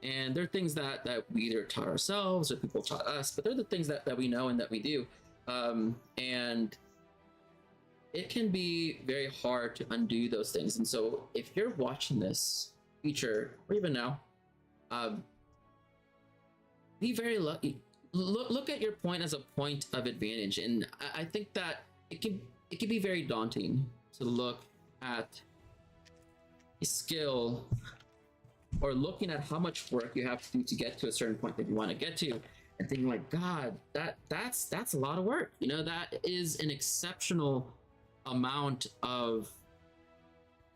and they're things that we either taught ourselves or people taught us, but they're the things that we know and that we do, and it can be very hard to undo those things. And so if you're watching this feature or even now, be very lucky. Look at your point as a point of advantage, and I think that it can be very daunting to look at a skill or looking at how much work you have to do to get to a certain point that you want to get to, and thinking like, God, that's a lot of work. You know, that is an exceptional amount of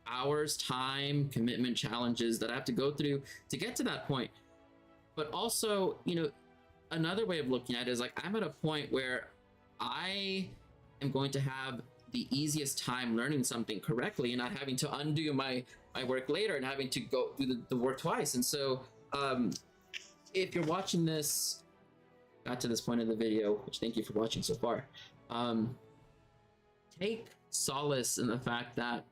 hours, time, commitment, challenges that I have to go through to get to that point. But also, you know, another way of looking at it is like, I'm at a point where I am going to have the easiest time learning something correctly and not having to undo my work later and having to go do the work twice. And so if you're watching this, got to this point of the video, which thank you for watching so far, take solace in the fact that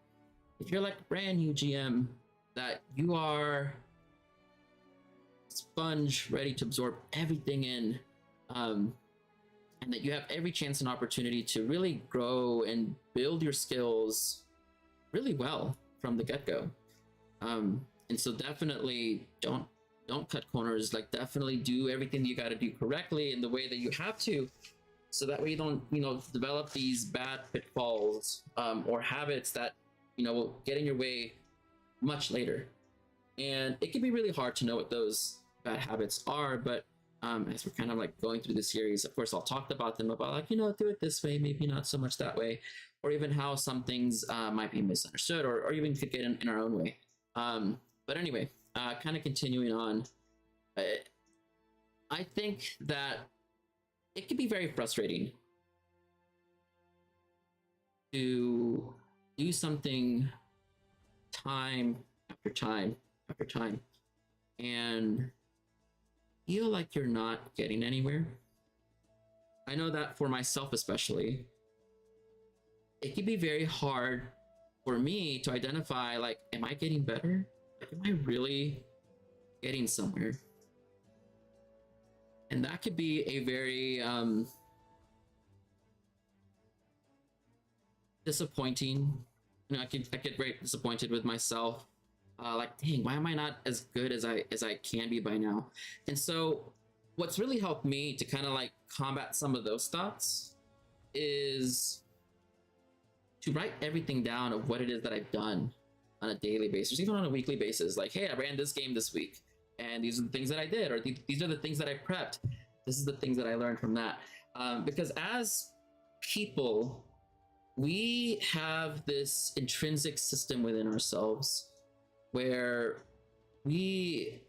if you're like a brand new GM, that you are sponge ready to absorb everything in, and that you have every chance and opportunity to really grow and build your skills really well from the get-go. And so definitely don't cut corners. Like, definitely do everything you got to do correctly in the way that you have to, so that way you don't, you know, develop these bad pitfalls or habits that, you know, will get in your way much later. And it can be really hard to know what those bad habits are, but as we're kind of like going through the series, of course, I'll talk about them, about like, you know, do it this way, maybe not so much that way, or even how some things might be misunderstood, or even could get in our own way. But anyway, kind of continuing on, I think that it can be very frustrating to do something time after time after time and feel like you're not getting anywhere. I know that for myself especially, it can be very hard for me to identify, like, am I getting better? Like, am I really getting somewhere? And that could be a very disappointing. I get very disappointed with myself. Like, dang, why am I not as good as I can be by now? And so, what's really helped me to kind of like combat some of those thoughts is to write everything down of what it is that I've done on a daily basis, even on a weekly basis. Like, hey, I ran this game this week, and these are the things that I did, or these are the things that I prepped. This is the things that I learned from that. Because as people, we have this intrinsic system within ourselves where we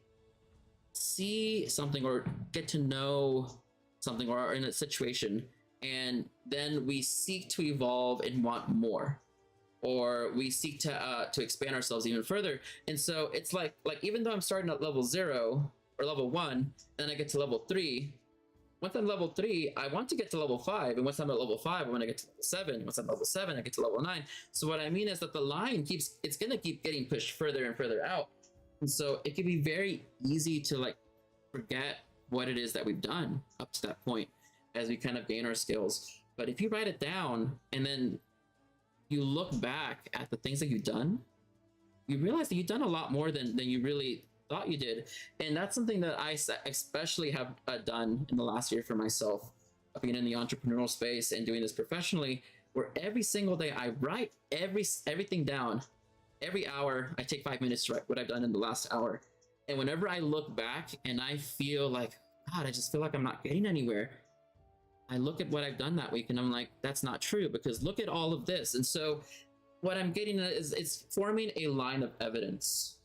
see something or get to know something or are in a situation, and then we seek to evolve and want more, or we seek to expand ourselves even further. And so it's like even though I'm starting at level 0 or level 1, then I get to level 3. Once I'm level 3, I want to get to level 5, and once I'm at level 5, I want to get to level 7. Once I'm level 7, I get to level 9. So what I mean is that the line it's gonna keep getting pushed further and further out, and so it can be very easy to like forget what it is that we've done up to that point as we kind of gain our skills. But if you write it down and then you look back at the things that you've done, you realize that you've done a lot more than you really thought you did. And that's something that I especially have done in the last year for myself, being in the entrepreneurial space and doing this professionally, where every single day I write everything down. Every hour I take 5 minutes to write what I've done in the last hour. And whenever I look back and I feel like, God, I just feel like I'm not getting anywhere, I look at what I've done that week and I'm like, that's not true, because look at all of this. And so what I'm getting at is it's forming a line of evidence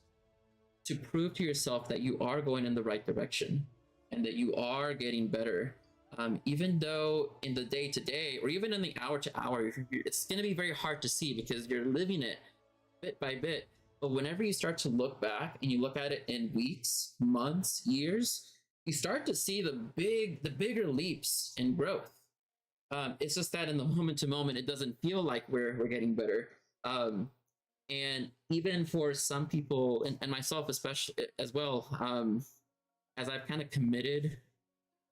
to prove to yourself that you are going in the right direction and that you are getting better. Even though in the day to day, or even in the hour to hour, it's going to be very hard to see because you're living it bit by bit. But whenever you start to look back and you look at it in weeks, months, years, you start to see the bigger leaps in growth. It's just that in the moment to moment, it doesn't feel like we're getting better. And even for some people, and myself especially as well, as I've kind of committed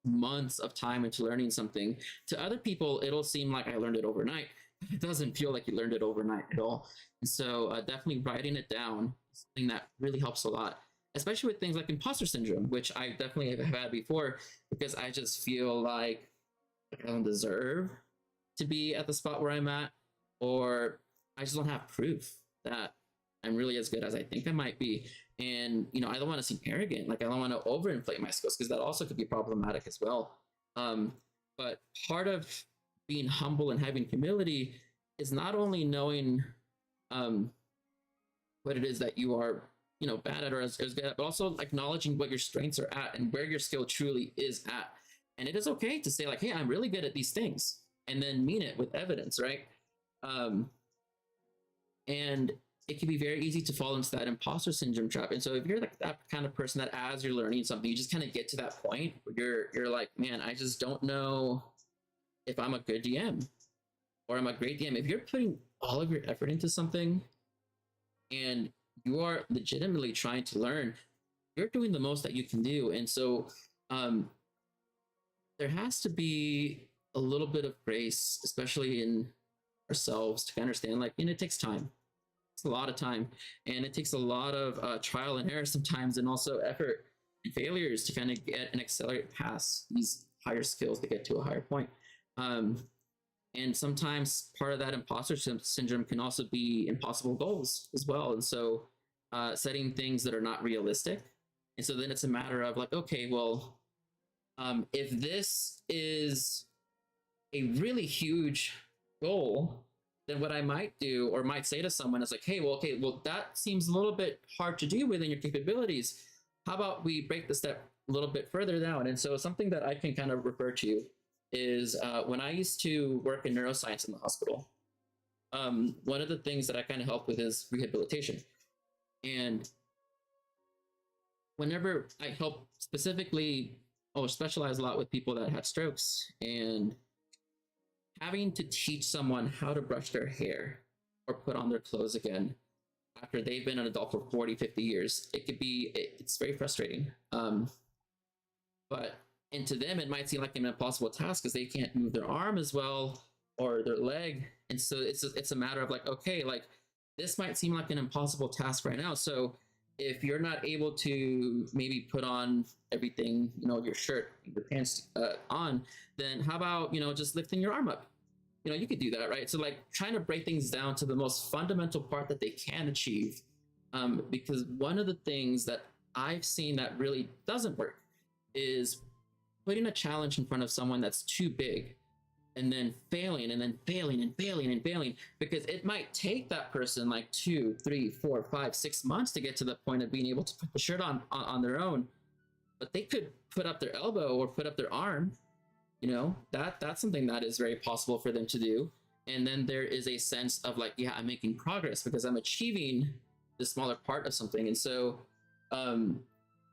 months of time into learning something, to other people, it'll seem like I learned it overnight. It doesn't feel like you learned it overnight at all. And so definitely writing it down is something that really helps a lot, especially with things like imposter syndrome, which I definitely have had before, because I just feel like I don't deserve to be at the spot where I'm at, or I just don't have proof that I'm really as good as I think I might be. And, I don't want to seem arrogant. Like, I don't want to overinflate my skills, because that also could be problematic as well. But part of being humble and having humility is not only knowing what it is that you are, bad at or as good at, but also acknowledging what your strengths are at and where your skill truly is at. And it is okay to say like, hey, I'm really good at these things, and then mean it with evidence, right? And it can be very easy to fall into that imposter syndrome trap. And so if you're like that kind of person that as you're learning something, you just kind of get to that point where you're like, man, I just don't know if I'm a good DM or I'm a great DM. If you're putting all of your effort into something and you are legitimately trying to learn, you're doing the most that you can do. And so there has to be a little bit of grace, especially in ourselves, to understand like, it takes time. It's a lot of time, and it takes a lot of trial and error sometimes, and also effort and failures to kind of get and accelerate past these higher skills to get to a higher point. And sometimes part of that imposter syndrome can also be impossible goals as well. And so setting things that are not realistic. And so then it's a matter of like, okay, well, if this is a really huge goal, then what I might do or might say to someone is like, hey, well, that seems a little bit hard to do within your capabilities. How about we break the step a little bit further down? And so something that I can kind of refer to is when I used to work in neuroscience in the hospital, one of the things that I kind of help with is rehabilitation. And whenever I help specifically or specialize a lot with people that had strokes, and having to teach someone how to brush their hair or put on their clothes again after they've been an adult for 40, 50 years, it's very frustrating. And to them, it might seem like an impossible task because they can't move their arm as well or their leg. And so it's a matter of like, okay, like this might seem like an impossible task right now. So if you're not able to maybe put on everything, your shirt, your pants on, then how about, just lifting your arm up? You could do that, right? So like trying to break things down to the most fundamental part that they can achieve. Because one of the things that I've seen that really doesn't work is putting a challenge in front of someone that's too big and then failing and then failing and failing and failing, because it might take that person like 2, 3, 4, 5, 6 months to get to the point of being able to put the shirt on their own, but they could put up their elbow or put up their arm. That's something that is very possible for them to do. And then there is a sense of like, yeah, I'm making progress because I'm achieving the smaller part of something. And so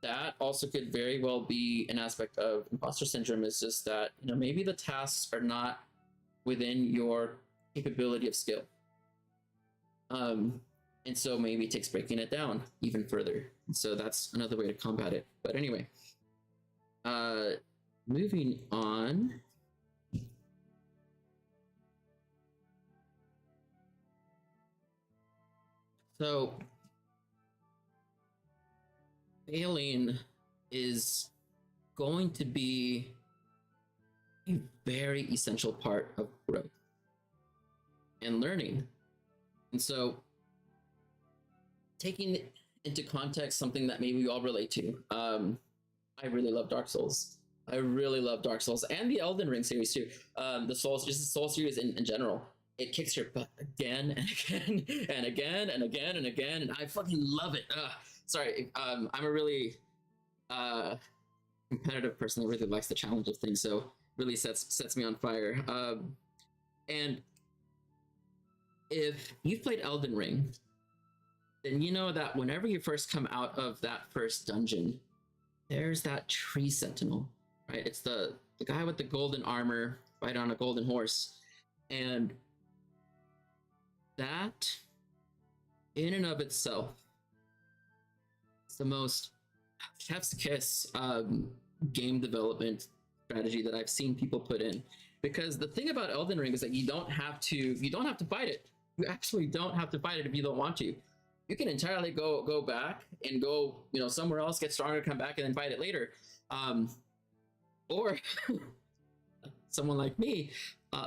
that also could very well be an aspect of imposter syndrome, is just that, maybe the tasks are not within your capability of skill. And so maybe it takes breaking it down even further. And so that's another way to combat it. But anyway, moving on. So failing is going to be a very essential part of growth and learning. And so taking into context something that maybe we all relate to, I really love Dark Souls. I really love Dark Souls and the Elden Ring series too. The Soul series in general. It kicks your butt again and again and again and again and again, and I fucking love it. Sorry, I'm a really competitive person that really likes the challenge of things, so really sets me on fire. And if you've played Elden Ring, then you know that whenever you first come out of that first dungeon, there's that tree sentinel, right? It's the guy with the golden armor, right, on a golden horse. And that, in and of itself, is the most chef's kiss game development strategy that I've seen people put in. Because the thing about Elden Ring is that you don't have to fight it. You actually don't have to fight it if you don't want to. You can entirely go back and go, somewhere else, get stronger, come back, and then fight it later. Or someone like me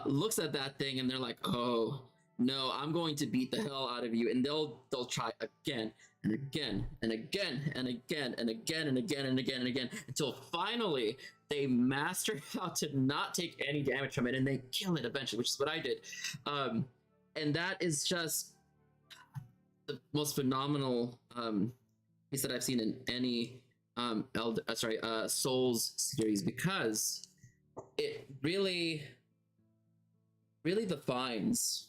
looks at that thing and they're like, oh no, I'm going to beat the hell out of you, and they'll try again and again and again and again and again and again and again and again until finally they master how to not take any damage from it, and they kill it eventually, which is what I did. And that is just the most phenomenal piece that I've seen in any Souls series, because it really defines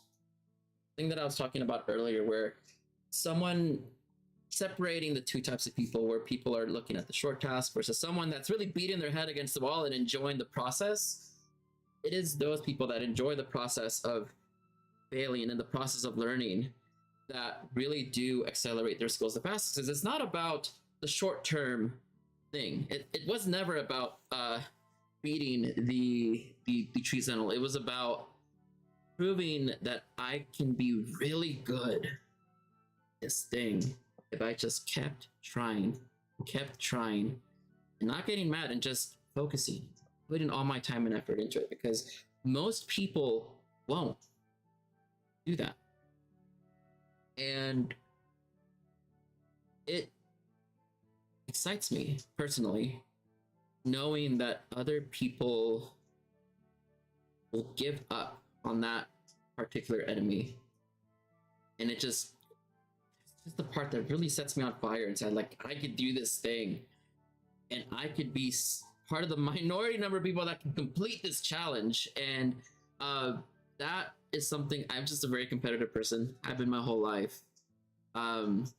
the thing that I was talking about earlier, where someone separating the two types of people, where people are looking at the short task versus someone that's really beating their head against the wall and enjoying the process. It is those people that enjoy the process of failing and the process of learning that really do accelerate their skills the fastest. Because it's not about the short-term thing. It was never about beating the tree sentinel. It was about proving that I can be really good at this thing if I just kept trying, and not getting mad, and just focusing, putting all my time and effort into it, because most people won't do that. And it excites me personally, knowing that other people will give up on that particular enemy. And it's just the part that really sets me on fire inside. Like, I could do this thing, and I could be part of the minority number of people that can complete this challenge. And that is something. I'm just a very competitive person. I've been my whole life. And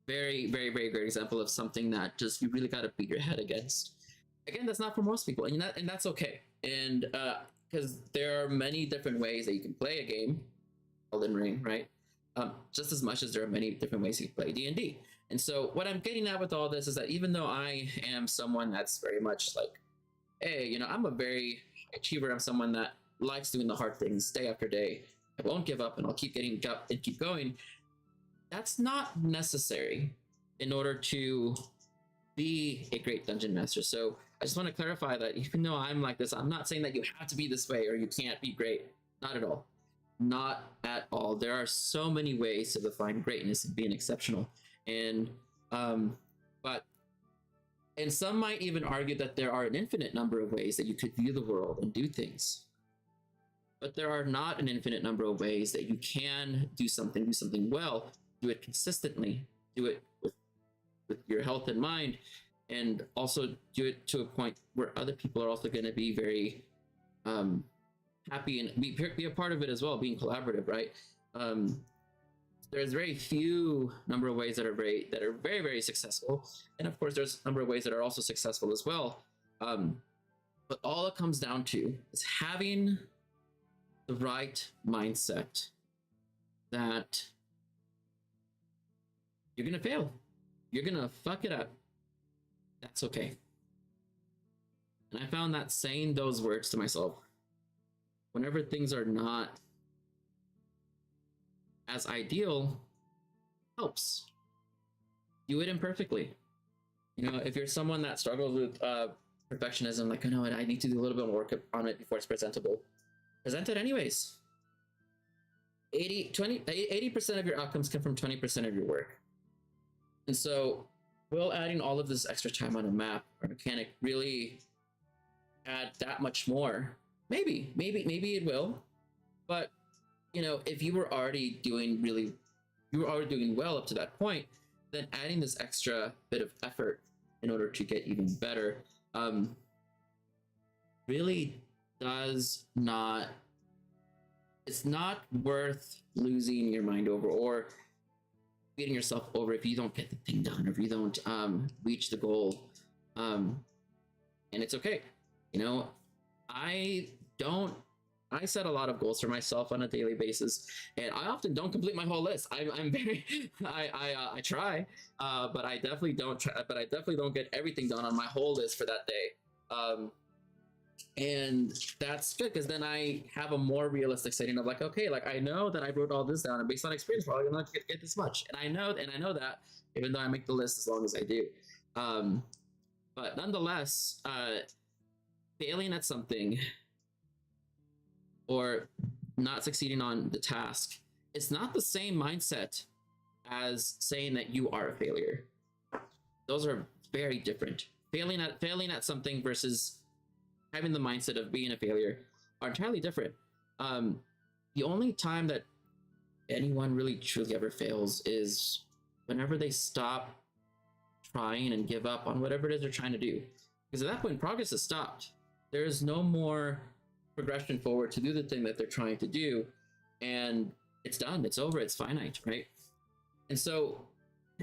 very, very, very great example of something that just you really got to beat your head against. Again, that's not for most people, and that's okay. And because there are many different ways that you can play a game, Elden Ring, right? Just as much as there are many different ways you can play D&D. And so what I'm getting at with all this is that even though I am someone that's very much like, hey, I'm a very achiever. I'm someone that likes doing the hard things day after day. I won't give up and I'll keep getting up and keep going. That's not necessary in order to be a great dungeon master. So I just want to clarify that even though I'm like this, I'm not saying that you have to be this way or you can't be great. Not at all. Not at all. There are so many ways to define greatness and being exceptional. And but and some might even argue that there are an infinite number of ways that you could view the world and do things. But there are not an infinite number of ways that you can do something well, do it consistently, do it with your health in mind, and also do it to a point where other people are also going to be very happy and be a part of it as well, being collaborative, right? There's very few number of ways that are very, very successful, and of course there's a number of ways that are also successful as well. But all it comes down to is having the right mindset that you're gonna fail, you're gonna fuck it up. That's okay. And I found that saying those words to myself whenever things are not as ideal helps. Do it imperfectly. You know, if you're someone that struggles with perfectionism, like, I know I need to do a little bit more work on it before it's presentable. Present it anyways. 80% of your outcomes come from 20% of your work. And so, will adding all of this extra time on a map or mechanic really add that much more? Maybe it will. But you know, if you were already doing well up to that point, then adding this extra bit of effort in order to get even better really does not, it's not worth losing your mind over or beating yourself over if you don't get the thing done or if you don't reach the goal. And it's okay. You know, I set a lot of goals for myself on a daily basis, and I often don't complete my whole list. I'm very, I try, but I definitely don't try, but I definitely don't get everything done on my whole list for that day. And that's good because then I have a more realistic setting of like, okay, like I know that I wrote all this down and based on experience, probably gonna get this much. And I know that even though I make the list as long as I do. But nonetheless, failing at something or not succeeding on the task, it's not the same mindset as saying that you are a failure. Those are very different. Failing at something versus having the mindset of being a failure are entirely different. The only time that anyone really truly ever fails is whenever they stop trying and give up on whatever it is they're trying to do. Because at that point, progress has stopped. There is no more progression forward to do the thing that they're trying to do, and it's done, it's over, it's finite, right? And so,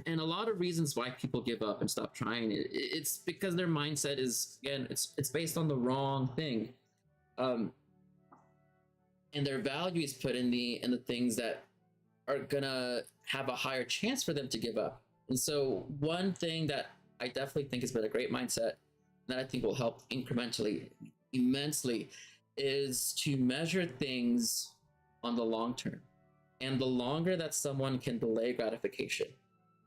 and a lot of reasons why people give up and stop trying, it's because their mindset is, again, it's based on the wrong thing, and their value is put in the things that are gonna have a higher chance for them to give up. And so one thing that I definitely think has been a great mindset that I think will help incrementally, immensely, is to measure things on the long term. And the longer that someone can delay gratification,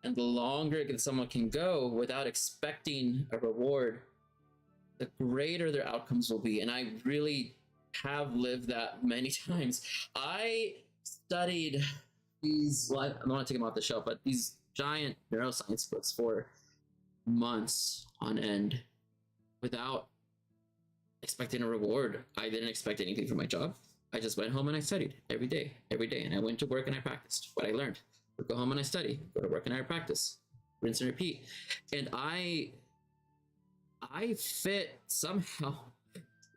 and the longer that someone can go without expecting a reward, the greater their outcomes will be. And I really have lived that many times. I studied these, I don't want to take them off the shelf, but these giant neuroscience books for months on end without expecting a reward. I didn't expect anything from my job. I just went home and I studied every day, and I went to work and I practiced what I learned. Would go home and I study, go to work and I practice, rinse and repeat. And I fit somehow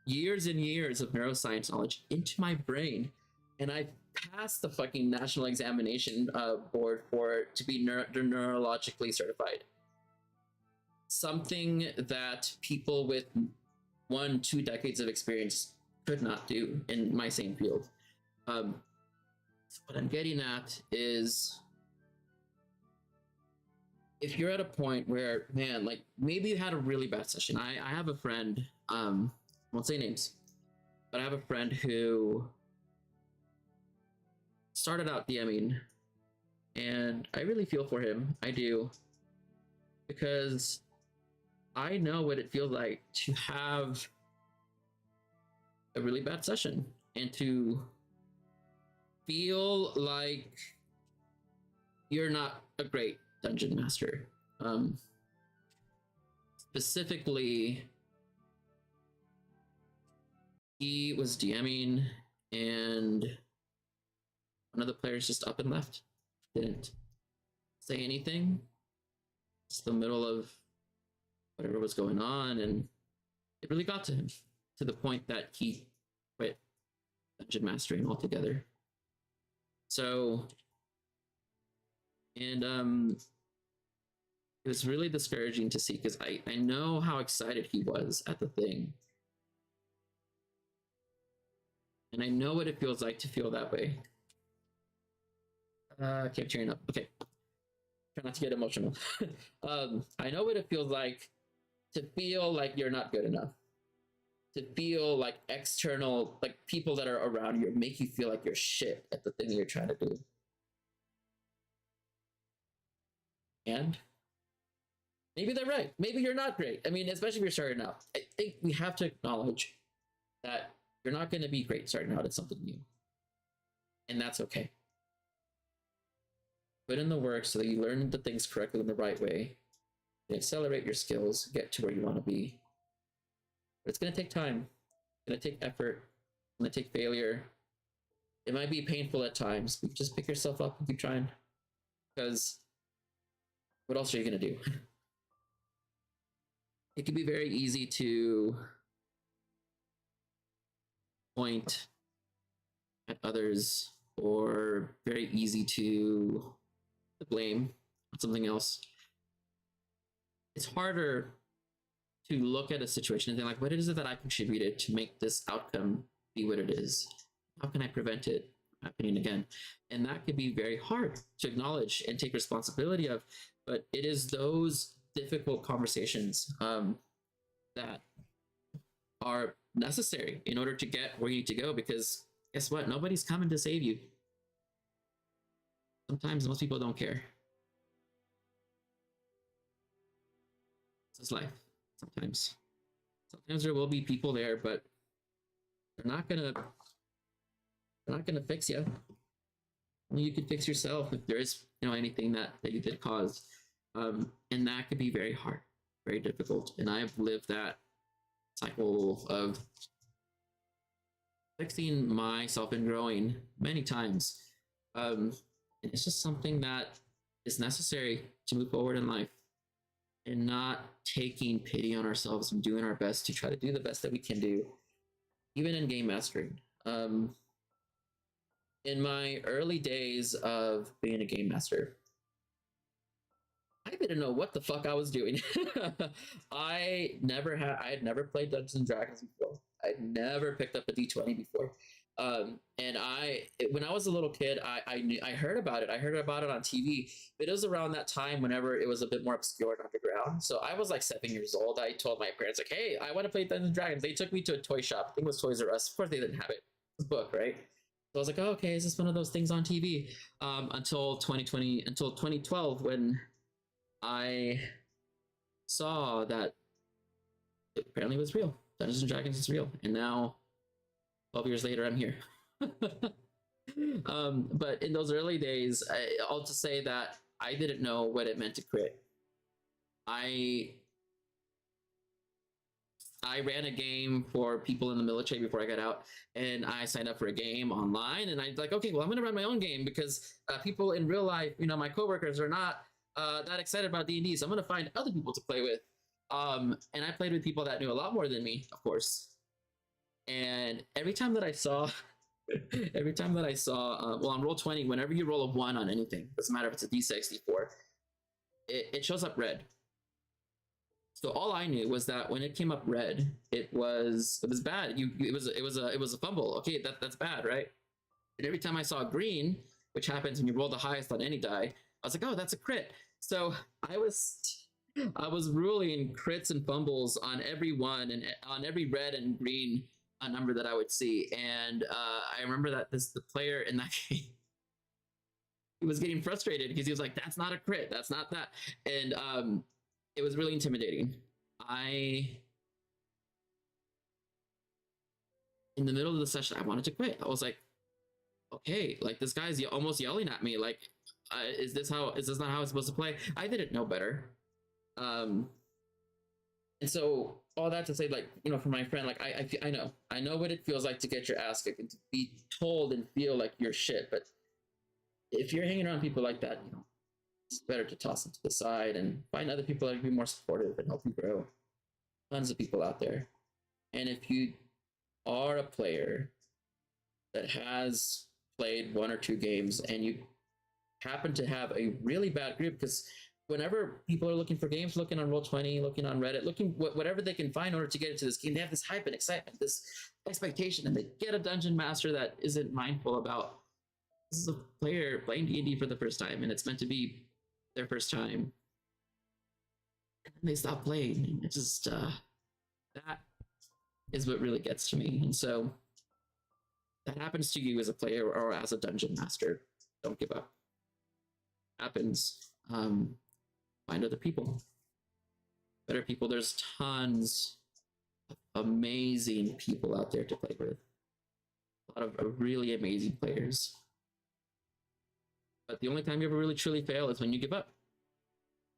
years and years of neuroscience knowledge into my brain, and I passed the fucking national examination board to be neurologically certified. Something that people with 1-2 decades of experience could not do in my same field. What I'm getting at is, if you're at a point where, man, like maybe you had a really bad session. I have a friend, won't say names, but I have a friend who started out DMing, and I really feel for him. I do, because I know what it feels like to have a really bad session and to feel like you're not a great dungeon master. Specifically, he was DMing and one of the players just up and left. Didn't say anything. It's the middle of whatever was going on, and it really got to him, to the point that he quit dungeon mastering altogether. So, and it was really discouraging to see, because I know how excited he was at the thing. And I know what it feels like to feel that way. I kept cheering up. Okay. Try not to get emotional. I know what it feels like to feel like you're not good enough. To feel like external, like people that are around you make you feel like you're shit at the thing you're trying to do. And maybe they're right. Maybe you're not great. I mean, especially if you're starting out. I think we have to acknowledge that you're not going to be great starting out at something new. And that's okay. Put in the work so that you learn the things correctly in the right way, and accelerate your skills, get to where you want to be. But it's going to take time. It's going to take effort. It's going to take failure. It might be painful at times, but just pick yourself up and keep trying. Because what else are you going to do? It can be very easy to point at others, or very easy to blame on something else. It's harder to look at a situation and think like, what is it that I contributed to make this outcome be what it is? How can I prevent it from happening again? And that can be very hard to acknowledge and take responsibility of, but it is those difficult conversations that are necessary in order to get where you need to go, because guess what? Nobody's coming to save you. Sometimes most people don't care. This is life. Sometimes there will be people there, but they're not gonna fix you. Only you can fix yourself if there is, anything that you did cause, and that could be very hard, very difficult. And I've lived that cycle of fixing myself and growing many times. And it's just something that is necessary to move forward in life, and not taking pity on ourselves and doing our best to try to do the best that we can do, even in game mastering. In my early days of being a game master, I didn't know what the fuck I was doing. I had never played Dungeons and Dragons before. I'd never picked up a D20 before. And when I was a little kid, I heard about it. I heard about it on TV. It was around that time whenever it was a bit more obscure and underground. So I was like 7 years old. I told my parents, like, hey, I want to play Dungeons and Dragons. They took me to a toy shop. I think it was Toys R Us. Of course, they didn't have it. It's a book, right? So I was like, oh, okay, is this one of those things on TV? Until 2012, when I saw that it apparently was real. Dungeons and Dragons is real. And now, 12 years later, I'm here. But in those early days, I'll just say that I didn't know what it meant to crit. I ran a game for people in the military before I got out, and I signed up for a game online, and I was like, okay, well, I'm going to run my own game, because people in real life, my coworkers are not that excited about D&D, so I'm going to find other people to play with. And I played with people that knew a lot more than me, of course. And every time that I saw, well, on Roll20, whenever you roll a 1 on anything, doesn't matter if it's a D64, it shows up red. So all I knew was that when it came up red, it was bad. It was a fumble. Okay, that's bad, right? And every time I saw green, which happens when you roll the highest on any die, I was like, oh, that's a crit. So I was ruling crits and fumbles on every one, and on every red and green a number that I would see. And I remember that the player in that game, he was getting frustrated because he was like, "That's not a crit. That's not that," and it was really intimidating. I In the middle of the session, I wanted to quit. I was like, "Okay, like this guy's almost yelling at me. Like, is this not how it's supposed to play?" I didn't know better. Um, and so all that to say, like, for my friend, like I know what it feels like to get your ass kicked and to be told and feel like you're shit. But if you're hanging around people like that, it's better to toss them to the side and find other people that can be more supportive and help you grow. Tons of people out there. And if you are a player that has played one or two games and you happen to have a really bad group, because whenever people are looking for games, looking on Roll20, looking on Reddit, looking whatever they can find in order to get into this game, they have this hype and excitement, this expectation, and they get a dungeon master that isn't mindful about, this is a player playing D&D for the first time, and it's meant to be their first time. And they stop playing, and it's just that is what really gets to me. And so that happens to you as a player or as a dungeon master. Don't give up. Happens. Find other people, better people. There's tons of amazing people out there to play with. A lot of really amazing players. But the only time you ever really truly fail is when you give up.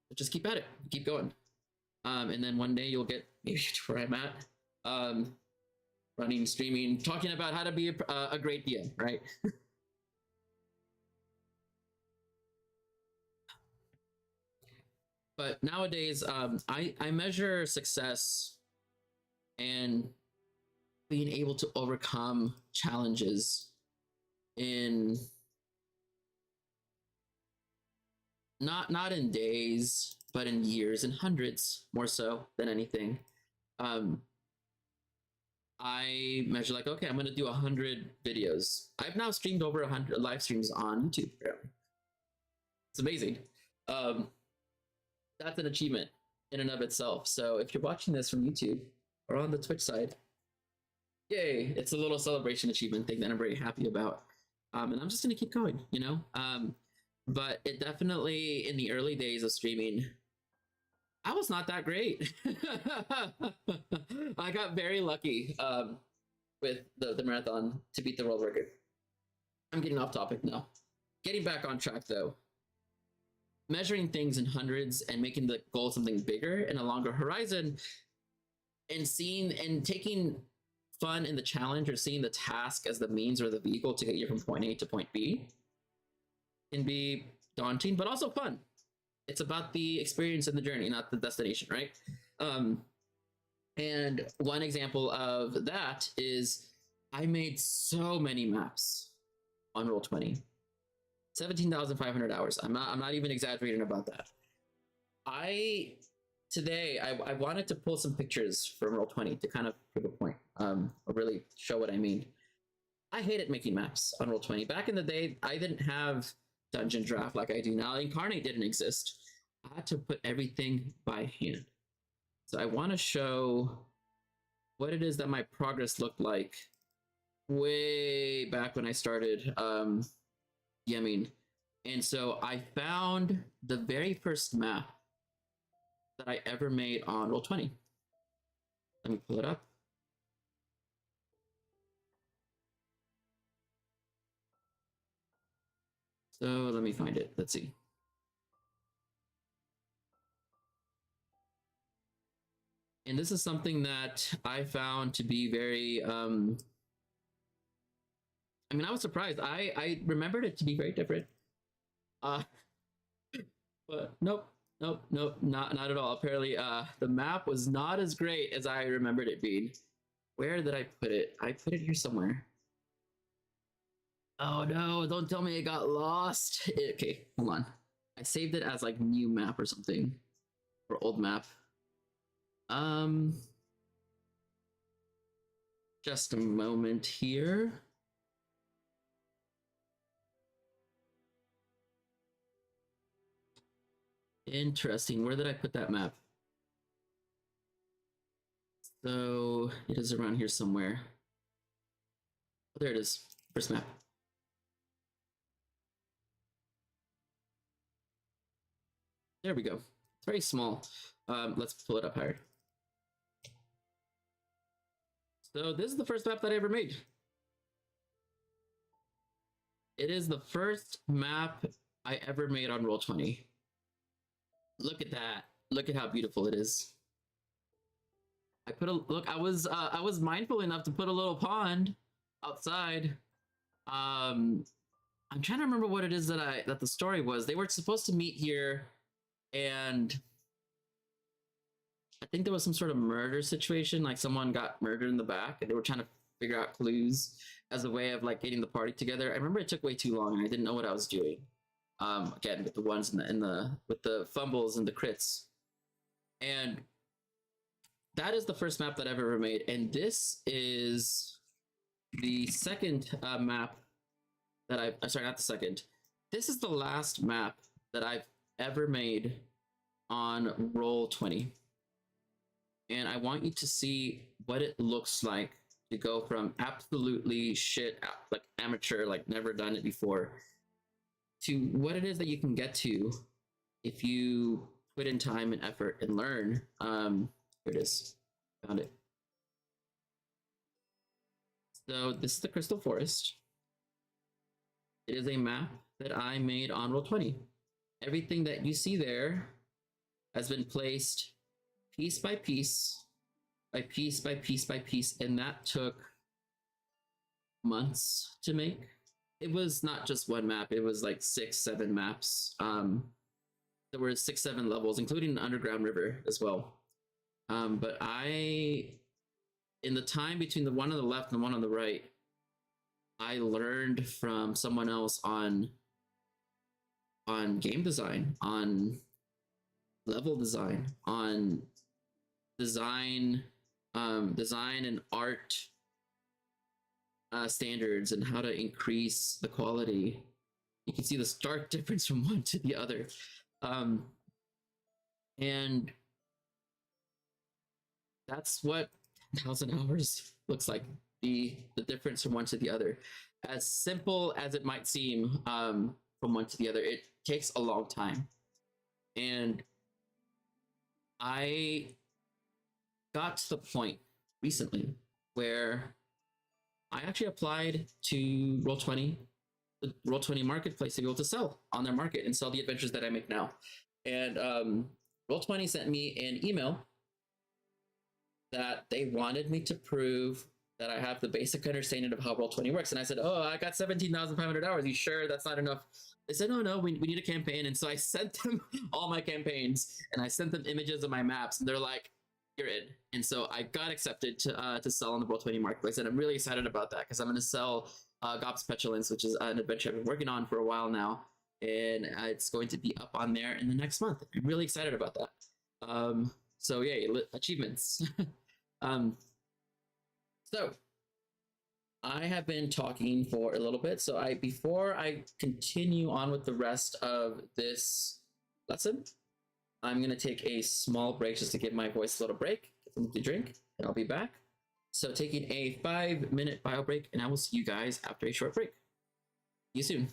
So just keep at it. Keep going. And then one day you'll get maybe to where I'm at. Running, streaming, talking about how to be a great DM, right? But nowadays, I measure success and being able to overcome challenges in not in days, but in years and hundreds, more so than anything. I measure like, okay, I'm going to do 100 videos. I've now streamed over 100 live streams on YouTube. It's amazing. That's an achievement in and of itself. So if you're watching this from YouTube or on the Twitch side, yay, it's a little celebration achievement thing that I'm very happy about. And I'm just going to keep going, but it definitely, in the early days of streaming, I was not that great. I got very lucky with the marathon to beat the world record. I'm getting off topic now. Getting back on track though. Measuring things in hundreds and making the goal something bigger and a longer horizon, and seeing and taking fun in the challenge, or seeing the task as the means or the vehicle to get you from point A to point B, can be daunting, but also fun. It's about the experience and the journey, not the destination, right? And one example of that is I made so many maps on Roll20. 17,500 hours. I'm not even exaggerating about that. Today I wanted to pull some pictures from Roll20 to kind of prove a point, or really show what I mean. I hated making maps on Roll20. Back in the day, I didn't have Dungeon Draft like I do now. Incarnate didn't exist. I had to put everything by hand. So I want to show what it is that my progress looked like way back when I started DMing. And so I found the very first map that I ever made on Roll20. Let me pull it up. So let me find it. Let's see. And this is something that I found to be very, I was surprised. I remembered it to be very different. But nope, not at all. Apparently, the map was not as great as I remembered it being. Where did I put it? I put it here somewhere. Oh no, don't tell me it got lost. Okay, hold on. I saved it as like new map or something, or old map. Just a moment here. Interesting. Where did I put that map? So it is around here somewhere. There it is. First map. There we go. It's very small. Let's pull it up higher. So this is the first map that I ever made. It is the first map I ever made on Roll20. Look at that. Look at how beautiful it is. I put a look. I was mindful enough to put a little pond outside. I'm trying to remember what it is that the story was. They were supposed to meet here, and I think there was some sort of murder situation. Like someone got murdered in the back, and they were trying to figure out clues as a way of like getting the party together. I remember it took way too long, and I didn't know what I was doing. Again, with the ones with the fumbles and the crits, and that is the first map that I've ever made. And this is the second map that sorry, not the second. This is the last map that I've ever made on Roll20. And I want you to see what it looks like to go from absolutely shit, like amateur, like never done it before, to what it is that you can get to if you put in time and effort and learn. Here it is. Found it. So this is the Crystal Forest. It is a map that I made on Roll20. Everything that you see there has been placed piece by piece, by piece by piece by piece, and that took months to make. It was not just one map, it was like 6-7 maps. There were 6-7 levels, including an underground river as well. But in the time between the one on the left and the one on the right, I learned from someone else on game design, on level design, on design and art standards, and how to increase the quality. You can see the stark difference from one to the other. And that's what 1,000 hours looks like, the difference from one to the other. As simple as it might seem, from one to the other, it takes a long time. And I got to the point recently where I actually applied to Roll20, the Roll20 marketplace, to be able to sell on their market and sell the adventures that I make now. And Roll20 sent me an email that they wanted me to prove that I have the basic understanding of how Roll20 works. And I said, oh, I got 17,500 hours. You sure that's not enough? They said, no, we need a campaign. And so I sent them all my campaigns, and I sent them images of my maps, and they're like, you're in. And so I got accepted to sell on the Roll20 marketplace. And I'm really excited about that, because I'm going to sell Gob's Petulance, which is an adventure I've been working on for a while now. And it's going to be up on there in the next month. I'm really excited about that. So yeah, achievements. So I have been talking for a little bit. So before I continue on with the rest of this lesson, I'm going to take a small break just to give my voice a little break, get something to drink, and I'll be back. So taking a 5-minute bio break, and I will see you guys after a short break. See you soon.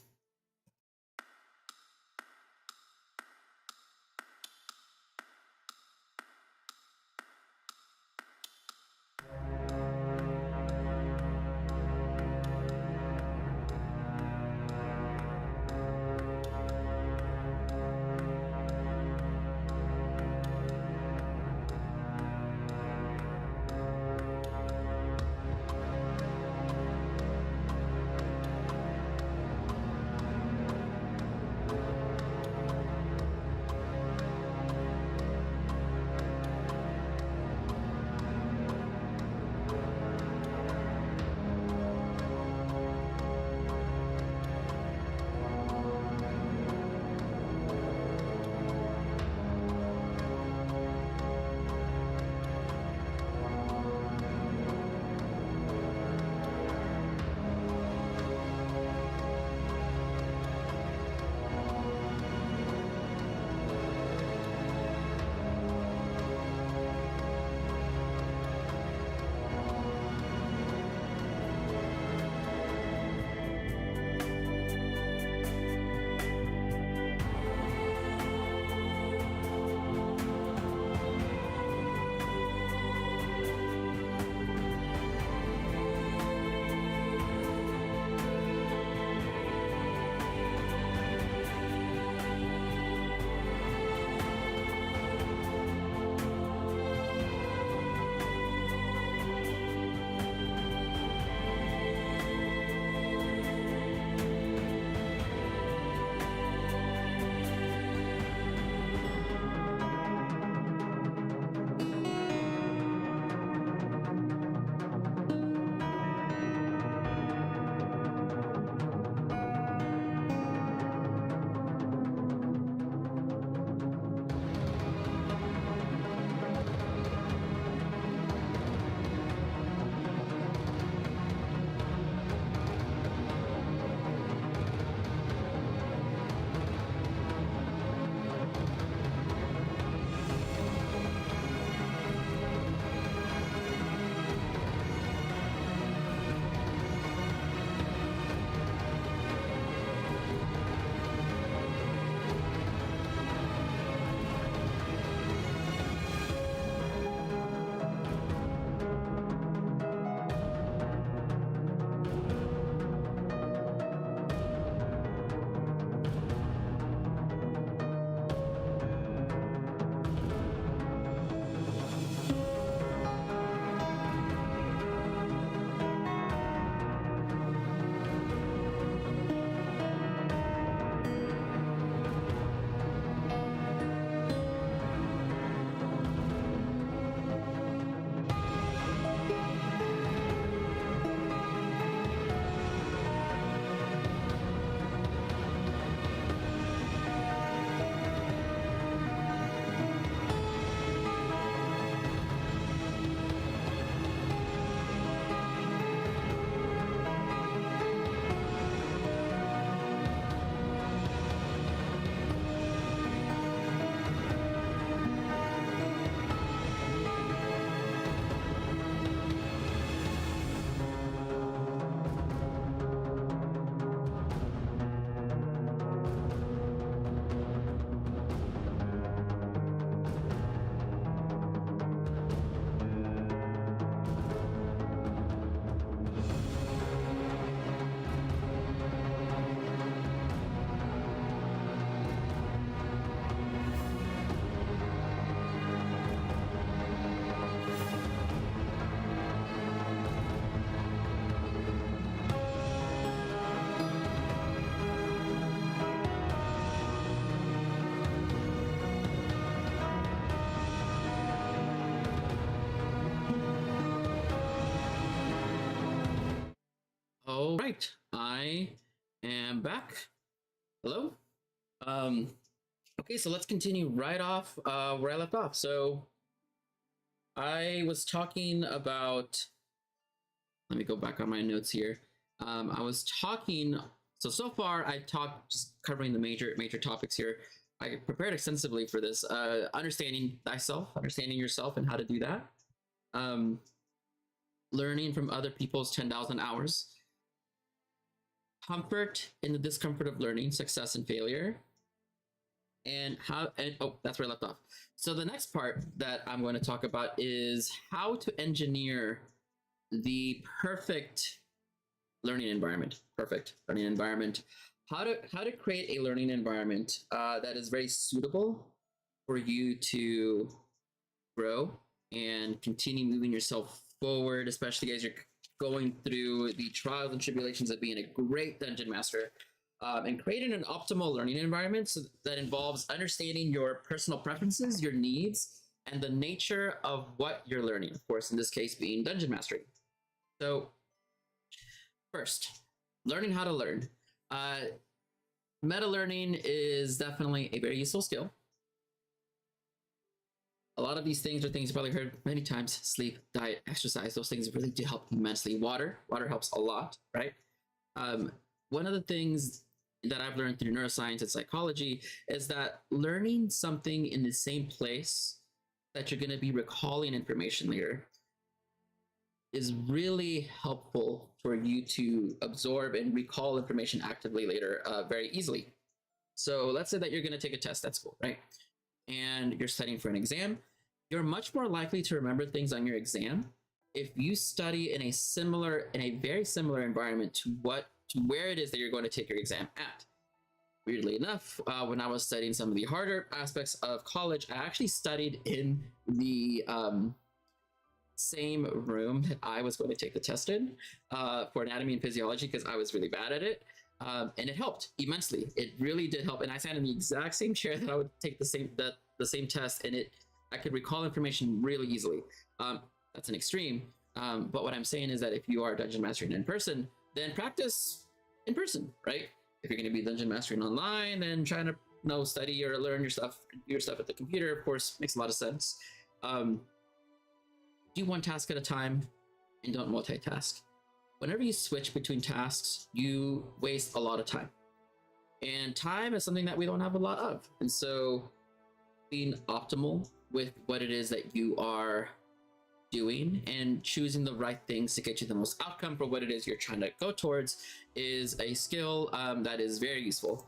right, I am back. Hello. Um, okay, so let's continue right off where I left off. So I was talking about. Let me go back on my notes here. I was talking. So far I've talked just covering the major topics here. I prepared extensively for this. Understanding thyself, understanding yourself, and how to do that. Um, Learning from other people's 10,000 hours. Comfort in the discomfort of learning, success and failure. And how, and oh, that's where I left off. So the next part that I'm going to talk about is how to engineer the perfect learning environment. Perfect learning environment. How to create a learning environment that is very suitable for you to grow and continue moving yourself forward, especially as you're going through the trials and tribulations of being a great dungeon master, and creating an optimal learning environment that involves understanding your personal preferences, your needs, and the nature of what you're learning. Of course, in this case, being dungeon mastery. So, first, learning how to learn. Meta learning is definitely a very useful skill. A lot of these things are things you've probably heard many times: sleep, diet, exercise. Those things really do help immensely. Water helps a lot, right? One of the things that I've learned through neuroscience and psychology is that learning something in the same place that you're going to be recalling information later is really helpful for you to absorb and recall information actively later very easily. So let's say that you're going to take a test at school, right? And you're studying for an exam. You're much more likely to remember things on your exam if you study in a very similar environment to where it is that you're going to take your exam at. Weirdly enough, when I was studying some of the harder aspects of college, I actually studied in the same room that I was going to take the test in for anatomy and physiology, because I was really bad at it. And it helped immensely. It really did help. And I sat in the exact same chair that I would take the same test, and I could recall information really easily. That's an extreme. But what I'm saying is that if you are dungeon mastering in person, then practice in person, right? If you're going to be dungeon mastering online, then trying to study or learn your stuff at the computer, of course, makes a lot of sense. Do one task at a time and don't multitask. Whenever you switch between tasks, you waste a lot of time. And time is something that we don't have a lot of. And so being optimal with what it is that you are doing and choosing the right things to get you the most outcome for what it is you're trying to go towards is a skill that is very useful.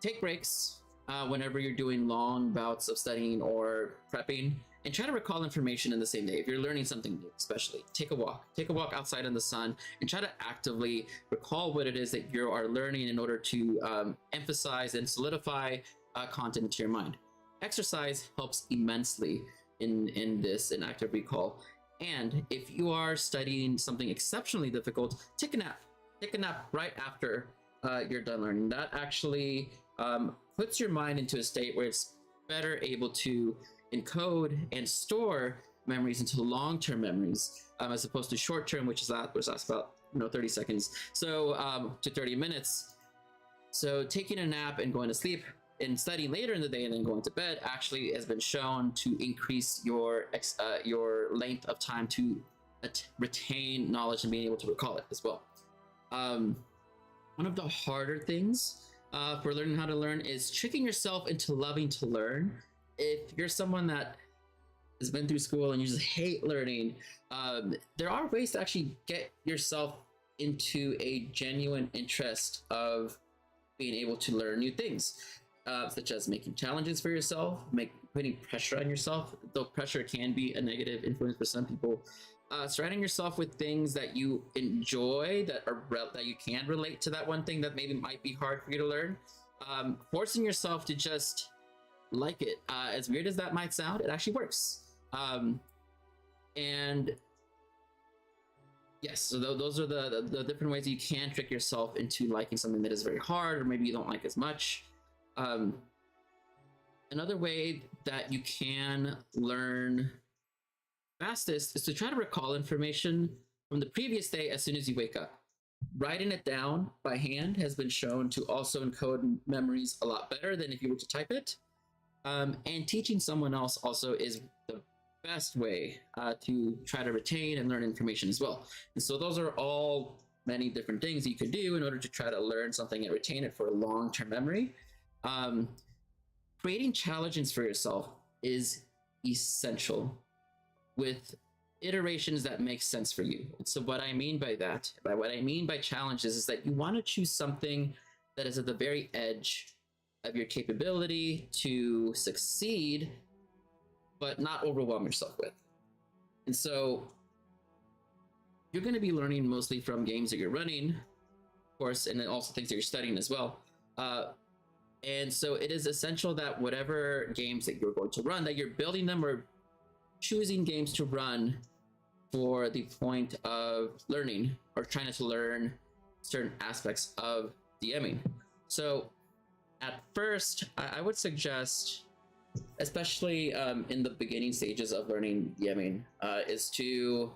Take breaks whenever you're doing long bouts of studying or prepping, and try to recall information in the same day. If you're learning something new, especially, take a walk outside in the sun and try to actively recall what it is that you are learning in order to emphasize and solidify content into your mind. Exercise helps immensely in this, in active recall. And if you are studying something exceptionally difficult, take a nap right after you're done learning. That actually puts your mind into a state where it's better able to encode and store memories into long-term memories, as opposed to short-term, which lasts about 30 seconds to 30 minutes. So taking a nap and going to sleep and studying later in the day and then going to bed actually has been shown to increase your length of time to retain knowledge and being able to recall it as well. One of the harder things for learning how to learn is tricking yourself into loving to learn. If you're someone that has been through school and you just hate learning, there are ways to actually get yourself into a genuine interest of being able to learn new things, such as making challenges for yourself, putting pressure on yourself, though pressure can be a negative influence for some people. Surrounding yourself with things that you enjoy, that you can relate to that one thing that maybe might be hard for you to learn. Forcing yourself to just like it, as weird as that might sound, it actually works. And yes, so those are the different ways you can trick yourself into liking something that is very hard or maybe you don't like as much. Another way that you can learn fastest is to try to recall information from the previous day as soon as you wake up. Writing it down by hand has been shown to also encode memories a lot better than if you were to type it. And teaching someone else also is the best way to try to retain and learn information as well. And so those are all many different things you can do in order to try to learn something and retain it for a long-term memory. Um, Creating challenges for yourself is essential with iterations that make sense for you. And so what I mean by that, by what I mean by challenges, is that you want to choose something that is at the very edge of your capability to succeed, but not overwhelm yourself with. And so you're going to be learning mostly from games that you're running, of course, and then also things that you're studying as well. And so it is essential that whatever games that you're going to run, that you're building them or choosing games to run for the point of learning or trying to learn certain aspects of DMing. So at first, I would suggest, especially in the beginning stages of learning DMing, is to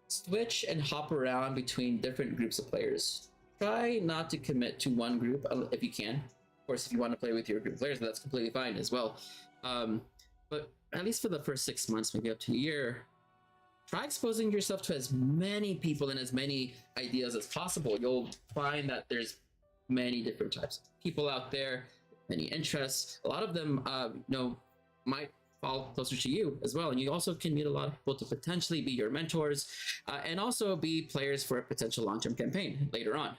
switch and hop around between different groups of players. Try not to commit to one group if you can. Of course, if you want to play with your group of players, that's completely fine as well. But at least for the first 6 months, maybe up to a year, try exposing yourself to as many people and as many ideas as possible. You'll find that there's many different types of people out there, many interests. A lot of them, might fall closer to you as well. And you also can meet a lot of people to potentially be your mentors and also be players for a potential long-term campaign later on.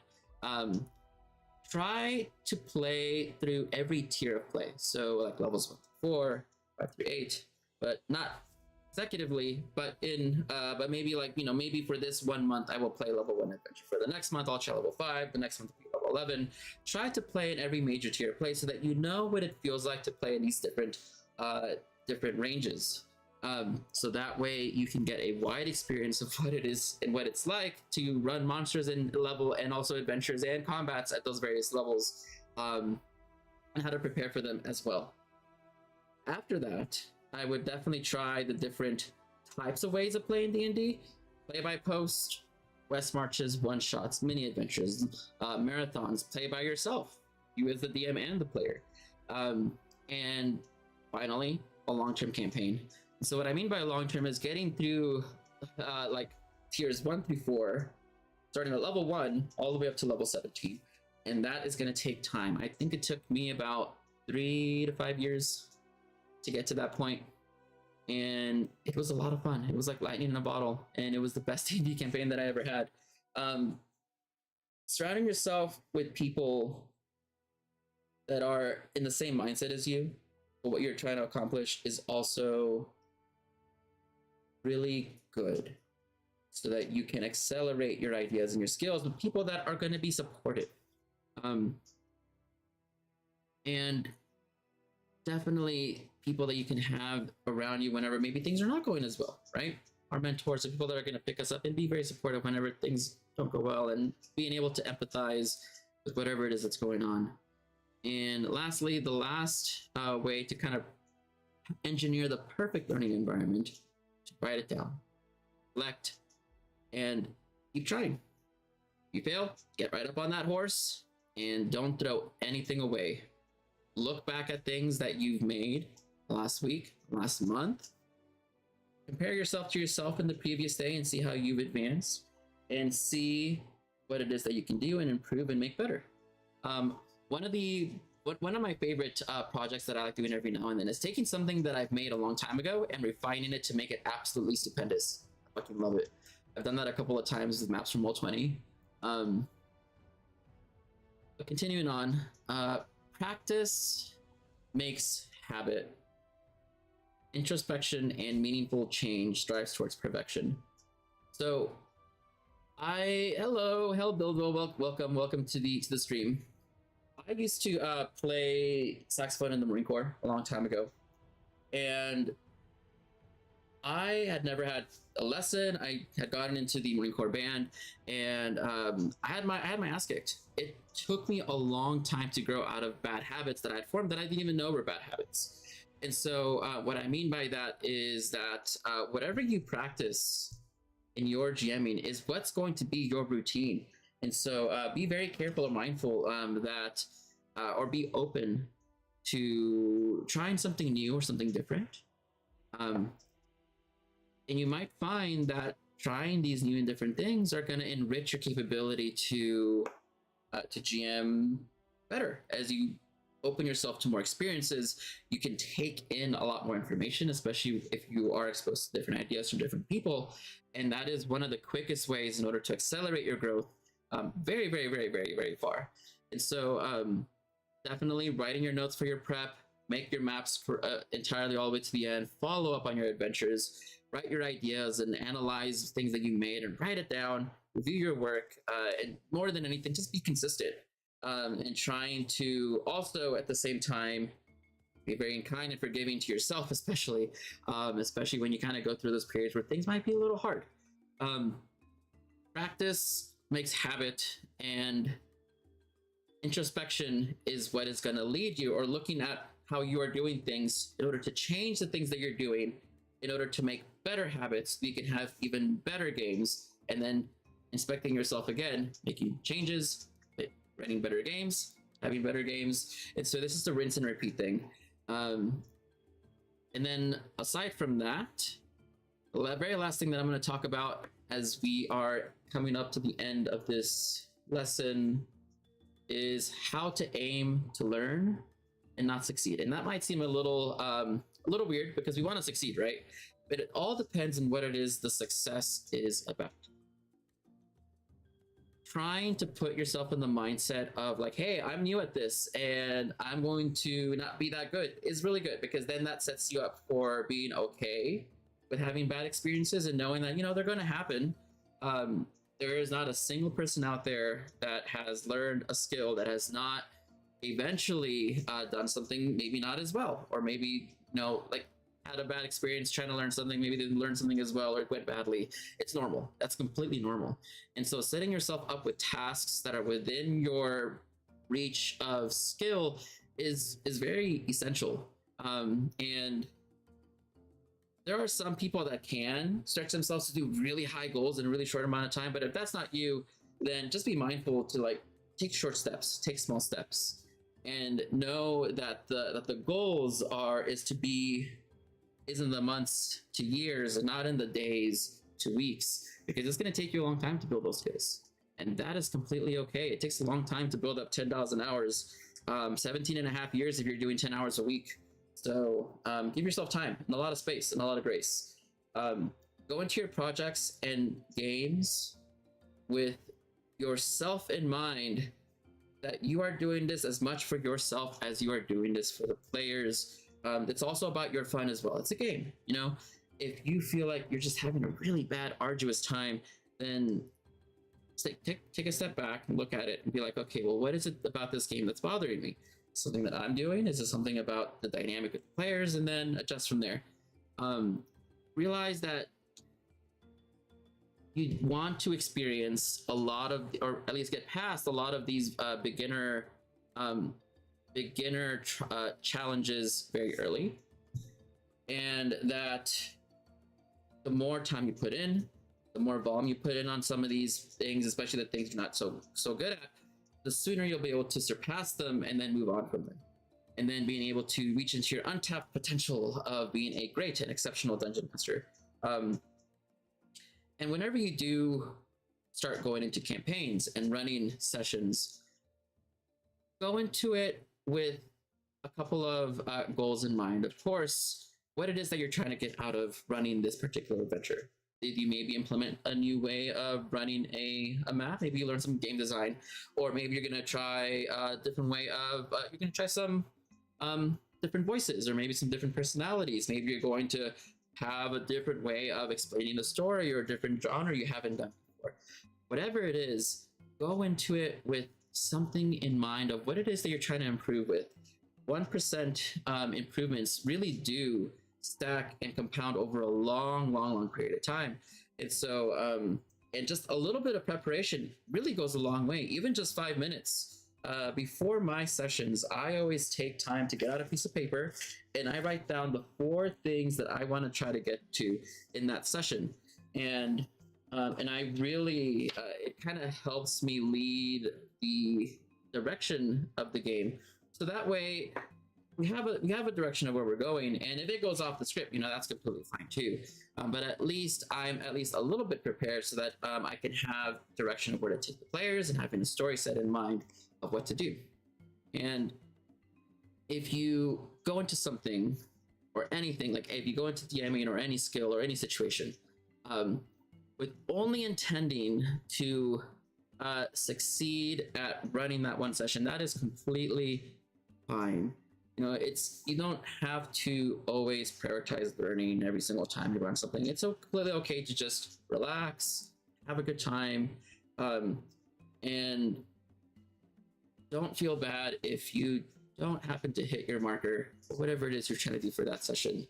Try to play through every tier of play. So like levels 1 through 4, 5 through 8, but not consecutively, but maybe maybe for this 1 month I will play level 1 adventure. For the next month I'll try level 5, the next month will be level 11. Try to play in every major tier of play so that you know what it feels like to play in these different ranges. So that way you can get a wide experience of what it is and what it's like to run monsters in level and also adventures and combats at those various levels, and how to prepare for them as well. After that, I would definitely try the different types of ways of playing D&D. Play by post, West marches, one-shots, mini adventures, marathons, play by yourself, you as the DM and the player. And finally, a long-term campaign. So what I mean by long-term is getting through like tiers 1 through 4, starting at level 1 all the way up to level 17. And that is going to take time. I think it took me about 3 to 5 years to get to that point. And it was a lot of fun. It was like lightning in a bottle. And it was the best D&D campaign that I ever had. Surrounding yourself with people that are in the same mindset as you, but what you're trying to accomplish, is also really good, so that you can accelerate your ideas and your skills with people that are going to be supportive. And definitely people that you can have around you whenever maybe things are not going as well, right? Our mentors are people that are going to pick us up and be very supportive whenever things don't go well, and being able to empathize with whatever it is that's going on. And lastly, the last way to kind of engineer the perfect learning environment, to write it down, reflect, and keep trying. If you fail, get right up on that horse and don't throw anything away. Look back at things that you've made last week, last month. Compare yourself to yourself in the previous day and see how you've advanced, and see what it is that you can do and improve and make better. One of my favorite projects that I like doing every now and then is taking something that I've made a long time ago and refining it to make it absolutely stupendous. I fucking love it. I've done that a couple of times with maps from Roll20. But continuing on, practice makes habit. Introspection and meaningful change strives towards perfection. So, hello Bilbo, welcome to the stream. I used to play saxophone in the Marine Corps a long time ago, and I had never had a lesson. I had gotten into the Marine Corps band, and I had my ass kicked. It took me a long time to grow out of bad habits that I had formed that I didn't even know were bad habits. And so what I mean by that is that whatever you practice in your GMing is what's going to be your routine. And so be very careful or mindful that, or be open to trying something new or something different. Um, and you might find that trying these new and different things are going to enrich your capability to GM better. As you open yourself to more experiences, you can take in a lot more information, especially if you are exposed to different ideas from different people. And that is one of the quickest ways in order to accelerate your growth very, very, very, very, very far. And so definitely writing your notes for your prep, make your maps for entirely all the way to the end, follow up on your adventures, write your ideas and analyze things that you made and write it down, review your work, and more than anything, just be consistent and trying to also at the same time be very kind and forgiving to yourself, especially when you kind of go through those periods where things might be a little hard. Practice makes habit, and introspection is what is going to lead you, or looking at how you are doing things in order to change the things that you're doing in order to make better habits so you can have even better games, and then inspecting yourself again, making changes, running better games, having better games. And so this is the rinse and repeat thing. And then aside from that, the very last thing that I'm going to talk about as we are coming up to the end of this lesson is how to aim to learn and not succeed. And that might seem a little weird because we want to succeed, right? But it all depends on what it is the success is about. Trying to put yourself in the mindset of like, hey, I'm new at this and I'm going to not be that good is really good, because then that sets you up for being okay with having bad experiences and knowing that, they're going to happen. There is not a single person out there that has learned a skill that has not eventually done something maybe not as well, or maybe had a bad experience trying to learn something, maybe they didn't learn something as well, or it went badly. It's normal. That's completely normal. And so setting yourself up with tasks that are within your reach of skill is very essential. And there are some people that can stretch themselves to do really high goals in a really short amount of time, but if that's not you, then just be mindful to take short steps, take small steps, and know that the goals is in the months to years and not in the days to weeks, because it's going to take you a long time to build those skills, and that is completely okay. It takes a long time to build up 10,000 hours, 17 and a half years if you're doing 10 hours a week. So give yourself time and a lot of space and a lot of grace. Go into your projects and games with yourself in mind, that you are doing this as much for yourself as you are doing this for the players. It's also about your fun as well. It's a game, If you feel like you're just having a really bad, arduous time, then take a step back and look at it and be like, okay, well, what is it about this game that's bothering me? Something that I'm doing? Is it something about the dynamic of the players? And then adjust from there. Realize that you want to experience a lot of, or at least get past a lot of these beginner challenges very early, and that the more time you put in, the more volume you put in on some of these things, especially the things you're not so good at, the sooner you'll be able to surpass them and then move on from them, and then being able to reach into your untapped potential of being a great and exceptional dungeon master. And whenever you do start going into campaigns and running sessions, go into it with a couple of goals in mind. Of course, what it is that you're trying to get out of running this particular adventure. Did you maybe implement a new way of running a map? Maybe you learn some game design, or maybe you're going to try a different way of, you're going to try some different voices, or maybe some different personalities. Maybe you're going to have a different way of explaining the story, or a different genre you haven't done before. Whatever it is, go into it with something in mind of what it is that you're trying to improve with. 1% improvements really do stack and compound over a long period of time. And so, and just a little bit of preparation really goes a long way. Even just 5 minutes before my sessions, I always take time to get out a piece of paper and I write down the 4 things that I want to try to get to in that session. And And I really it kind of helps me lead the direction of the game. So that way we have a direction of where we're going, and if it goes off the script, that's completely fine too. But at least I'm at least a little bit prepared so that I can have direction of where to take the players and having a story set in mind of what to do. And if you go into something or anything, like if you go into DMing or any skill or any situation, um, with only intending to succeed at running that one session, that is completely fine. You don't have to always prioritize learning every single time you run something. It's completely okay to just relax, have a good time, and don't feel bad if you don't happen to hit your marker, or whatever it is you're trying to do for that session,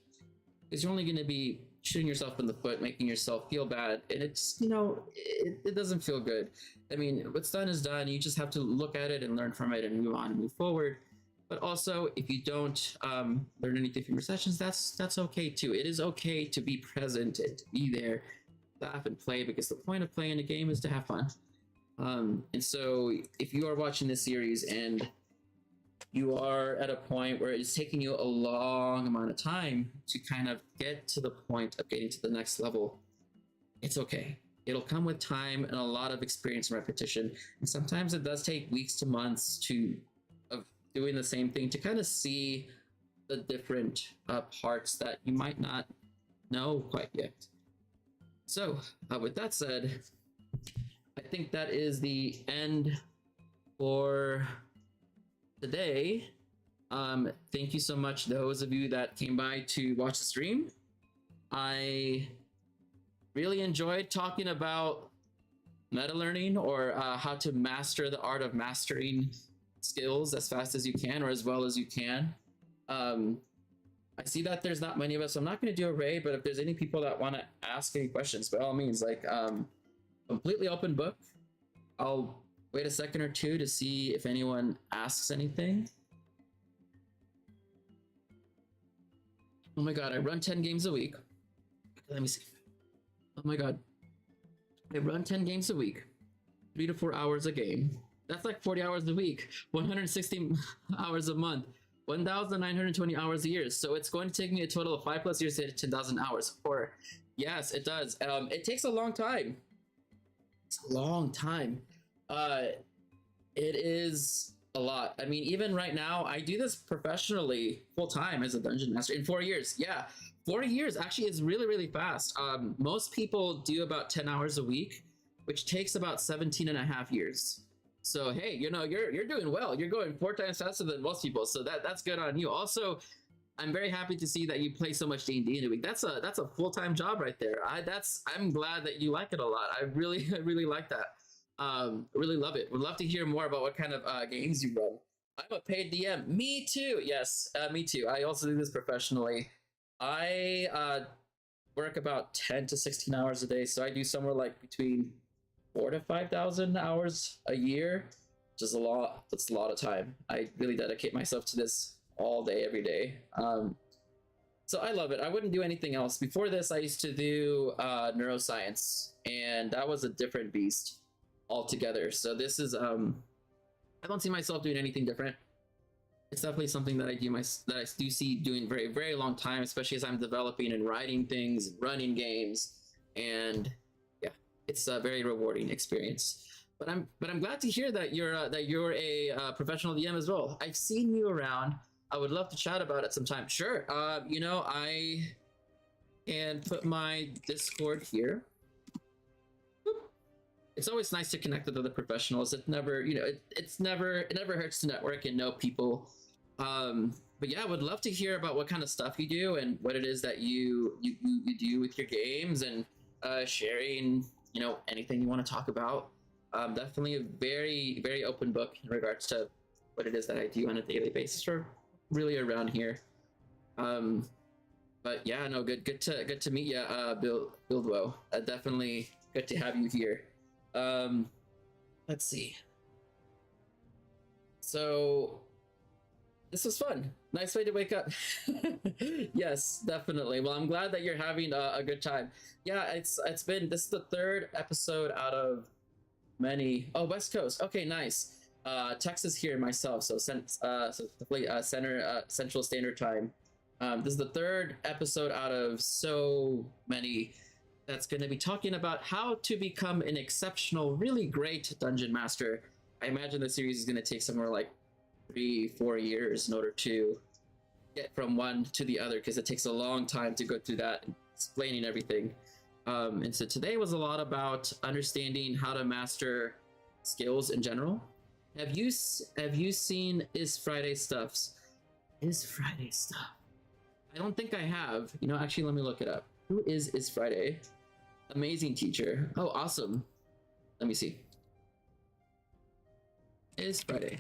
because you're only going to be shooting yourself in the foot, making yourself feel bad, and it doesn't feel good. I mean, what's done is done. You just have to look at it and learn from it and move on and move forward. But also, if you don't learn anything from your sessions, that's okay too. It is okay to be present and to be there, laugh and play, because the point of playing a game is to have fun. And so if you are watching this series and you are at a point where it's taking you a long amount of time to kind of get to the point of getting to the next level, it's okay. It'll come with time and a lot of experience and repetition. And sometimes it does take weeks to months of doing the same thing to kind of see the different parts that you might not know quite yet. So with that said, I think that is the end for today. Thank you so much, those of you that came by to watch the stream. I really enjoyed talking about meta learning, or how to master the art of mastering skills as fast as you can, or as well as you can. I see that there's not many of us, so I'm not going to do a raid, but if there's any people that want to ask any questions, by all means, completely open book. I'll wait a second or two to see if anyone asks anything. Oh my god, I run 10 games a week. Let me see. Oh my god. I run 10 games a week. 3 to 4 hours a game. That's like 40 hours a week. 160 hours a month. 1,920 hours a year. So it's going to take me a total of 5+ years to hit 10,000 hours. Or yes, it does. It takes a long time. It's a long time. It is a lot. I mean, even right now, I do this professionally full time as a dungeon master in 4 years. Yeah, 4 years actually is really, really fast. Most people do about 10 hours a week, which takes about 17.5 years. So hey, you're doing well. You're going 4 times faster than most people. So that's good on you. Also, I'm very happy to see that you play so much D&D in a week. That's a full-time job right there. I'm glad that you like it a lot. I really like that. Really love it. Would love to hear more about what kind of games you run. I'm a paid DM. Me too. Yes, me too. I also do this professionally. I work about 10 to 16 hours a day, so I do somewhere like between 4,000 to 5,000 hours a year, which is a lot. That's a lot of time. I really dedicate myself to this all day, every day. So I love it. I wouldn't do anything else. Before this, I used to do neuroscience, and that was a different beast altogether. So this is I don't see myself doing anything different. It's definitely something that I do see doing very, very long time, especially as I'm developing and writing things and running games. And yeah, it's a very rewarding experience. But I'm glad to hear that you're a professional DM as well. I've seen you around. I would love to chat about it sometime. Sure. I can put my Discord here. It's always nice to connect with other professionals. It never hurts to network and know people. But yeah, I would love to hear about what kind of stuff you do and what it is that you do with your games, and sharing, anything you want to talk about. Definitely a very, very open book in regards to what it is that I do on a daily basis, or really around here. But yeah, no, good to meet you, Buildwo. Definitely good to have you here. Let's see. So This was fun. Nice way to wake up. Yes, definitely. Well, I'm glad that you're having a good time. Yeah, it's been this is the third episode out of many. Oh, West Coast. Okay, nice. Texas here myself. So definitely center Central Standard Time. This is the third episode out of so many that's going to be talking about how to become an exceptional, really great dungeon master. I imagine the series is going to take somewhere like 3 4 years in order to get from one to the other because it takes a long time to go through that, explaining everything. And so today was a lot about understanding how to master skills in general. Have you seen Is Friday Stuffs? Is Friday Stuff? I don't think I have. Actually, let me look it up. Who is Friday? Amazing teacher. Oh, awesome. Let me see. Is Friday.